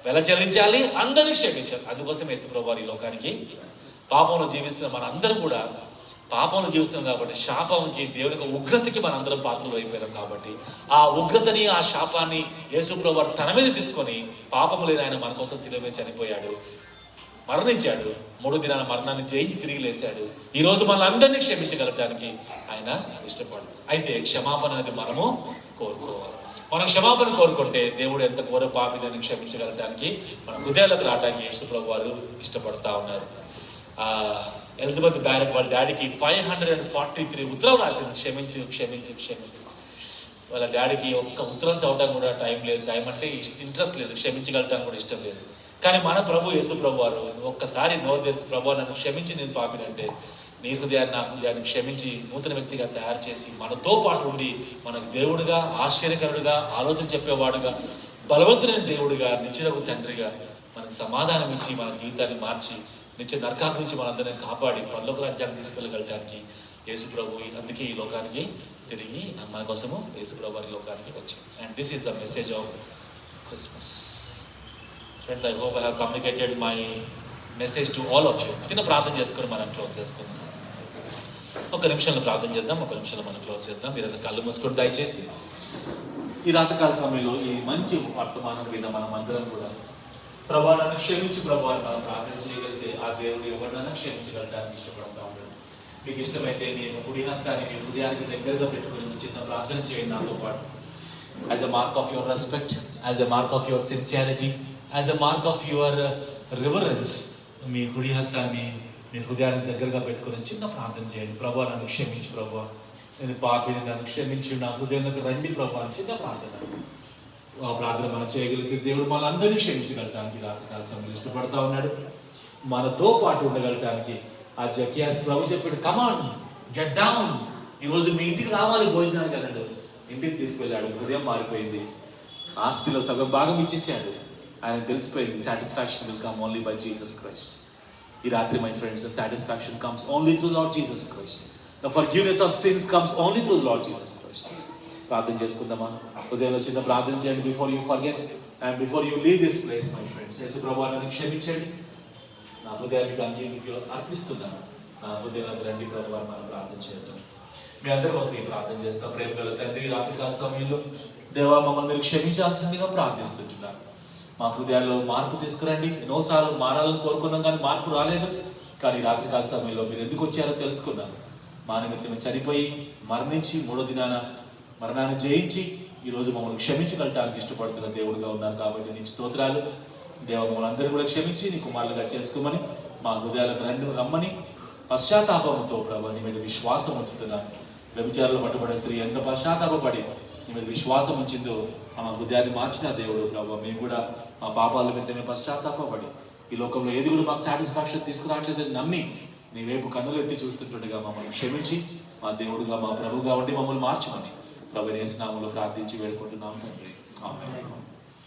వెల చెల్లించాలి, అందరినీ క్షమించాలి. అందుకోసం యేసుప్రభువు వారు ఈ లోకానికి పాపంలో జీవిస్తున్న మన అందరం కూడా పాపంలో జీవిస్తున్నాం కాబట్టి శాపంకి దేవునికి ఉగ్రతకి మన అందరం పాత్రలు అయిపోయాం కాబట్టి ఆ ఉగ్రతని ఆ శాపాన్ని యేసుప్రభువు వారు తన మీద తీసుకొని పాపము లేని ఆయన మన కోసం శిలువ మీద చనిపోయాడు, మరణించాడు, 3వ దినాన మరణాన్ని జయించి తిరిగి లేచాడు. ఈ రోజు మన అందరినీ క్షమించగలగడానికి ఆయన ఇష్టపడుతుంది. అయితే క్షమాపణ అనేది మనము కోరుకోవాలి. మనం క్షమాపణ కోరుకుంటే దేవుడు ఎంత ఘోర పాపిని క్షమించగలగడానికి మన హృదయాలకు రావడానికి యేసుప్రభువు వారు ఇష్టపడతా ఉన్నారు. ఎలిజబెత్ బ్యారెట్ వాళ్ళ డాడీకి 543 ఉత్తరాలు రాసింది, క్షమించు క్షమించు క్షమించు. వాళ్ళ డాడీకి ఒక్క ఉత్తరం చదవడానికి కూడా టైం లేదు, టైం అంటే ఇంట్రెస్ట్ లేదు, క్షమించగలగడానికి కూడా ఇష్టం లేదు. కానీ మన ప్రభు యేసు ప్రభు వారు ఒక్కసారి నోరు తెరిచి ప్రభు నన్ను క్షమించి నేను పాపినంటే నీ హృదయాన్ని నా హృదయాన్ని క్షమించి నూతన వ్యక్తిగా తయారు చేసి మనతో పాటు ఉండి మనకు దేవుడుగా, ఆశ్చర్యకరుడుగా, ఆలోచన చెప్పేవాడుగా, బలవంతుడైన దేవుడుగా, నిత్యుడగు తండ్రిగా మనకు సమాధానం ఇచ్చి మన జీవితాన్ని మార్చి నిత్య నరకాల నుంచి మనందరినీ కాపాడి పరలోక రాజ్యాన్ని తీసుకెళ్ళగలడానికి యేసు ప్రభు అందుకే ఈ లోకానికి తిరిగి మన కోసము యేసు ప్రభు ఈ లోకానికి వచ్చాడు. And this is the message of Christmas. Friends, I hope I have communicated my message to all of you. చిన్న ప్రార్థన చేసుకొని మనం క్లోజ్ చేసుకుందాం. ఒక నిమిషంలో ప్రార్థన చేద్దాం, ఒక నిమిషంలో మనం క్లోజ్ చేద్దాం. మీరు కళ్ళు మూసుకొని దయచేసి ఈ రాత్రికాల సమయంలో ఈ మంచి వర్తమానం మీద మనం అందరం కూడా ప్రభా నన్ను క్షమించి ప్రభు అని మనం ప్రార్థన చేయగలిగితే ఆ దేవుడు ఎవరినైనా క్షమించగలడానికి ఇష్టపడతా ఉంటాడు. మీకు ఇష్టమైతే నేను కుడి హస్తాన్ని మీ హృదయానికి దగ్గరగా పెట్టుకుని చిన్న ప్రార్థన చేయండి నాతో పాటు. As a mark of your respect, as a mark of your sincerity, as a mark of your reverence మీ కుడి హస్తాన్ని మీ హృదయానికి దగ్గరగా పెట్టుకుని చిన్న ప్రార్థన చేయండి. ప్రభా నన్ను క్షమించు ప్రభా, నేను పాపిని, నన్ను క్షమించు, నా హృదయంలోకి రండి ప్రభా అని చిన్న ప్రార్థన. ఆ ప్రార్థన మనం చేయగలిగితే దేవుడు మనందరినీ క్షమించగలటానికి రాత్రికాల సమయంలో ఇష్టపడతా ఉన్నాడు. మనతో పాటు ఉండగలటానికి ఆ జకియాస్ ప్రభు చెప్పాడు, కమాన్ గెట్ డౌన్, ఈరోజు మీ ఇంటికి రావాలి భోజనానికి అన్నాడు. ఇంటికి తీసుకెళ్ళాడు, హృదయం మారిపోయింది, ఆస్తిలో సగం భాగం ఇచ్చేసాడు. ఆయన తెలిసిపోయింది satisfaction will come only by Jesus Christ. ఈ రాత్రి my friends, satisfaction comes only through Lord Jesus Christ. The forgiveness of sins comes only through Lord Jesus Christ. ప్రార్థన చేసుకుందామా? ఉదయంలో చిన్న ప్రార్థన చేయండి. Before you forget and before you leave this place my friends, Yesu ప్రభువా నన్ను క్షమించండి, నా హృదయానికి అంగీకరించి అర్పిస్తున్నాను, నా హృదయంలోకి రండి ప్రభువా మనం ప్రార్థన చేద్దాం. మీ అందరి కోసం ఈ ప్రార్థన చేస్తాం. ప్రేమ గల తండ్రి, రాత్రికాల సమయంలో దేవా మమ్మల్ని మీరు క్షమించాల్సిందిగా ప్రార్థిస్తుంటున్నాను. మా హృదయాల్లో మార్పు తీసుకురండి. ఎన్నోసార్లు మారాలని కోరుకున్నాం కానీ మార్పు రాలేదు. కానీ రాత్రికాల సమయంలో మీరు ఎందుకు వచ్చారో తెలుసుకున్నాను. మా నిమిత్తం చనిపోయి మరణించి మూడో దినాన మరణాన్ని జయించి ఈరోజు మమ్మల్ని క్షమించగలటానికి ఇష్టపడుతున్న దేవుడుగా ఉన్నారు కాబట్టి నీకు స్తోత్రాలు. దేవ మమ్మల్ని అందరూ కూడా క్షమించి నీ కుమారులుగా చేసుకోమని మా హృదయాలకు రమ్మని పశ్చాత్తాపంతో ప్రభు నీ మీద విశ్వాసం ఉంచుతున్నాను. వ్యభిచారంలో పట్టుబడే స్త్రీ ఎంత పశ్చాత్తాపడి నీ మీద విశ్వాసం ఉంచిందో మా హృదయాన్ని మార్చిన దేవుడు ప్రభు. మేము కూడా మా పాపాల నిమిత్తమే పశ్చాత్తాపడి ఈ లోకంలో ఏది కూడా మాకు సాటిస్ఫాక్షన్ తీసుకురావట్లేదని నమ్మి నీ వైపు కన్నులు ఎత్తి చూస్తుంటుండగా మమ్మల్ని క్షమించి మా దేవుడుగా మా ప్రభుగా ఉండి మమ్మల్ని మార్చమని ప్రభు యేసు నామములో ప్రార్థించి వేడుకుంటున్నాం తండ్రి. ఆమేన్.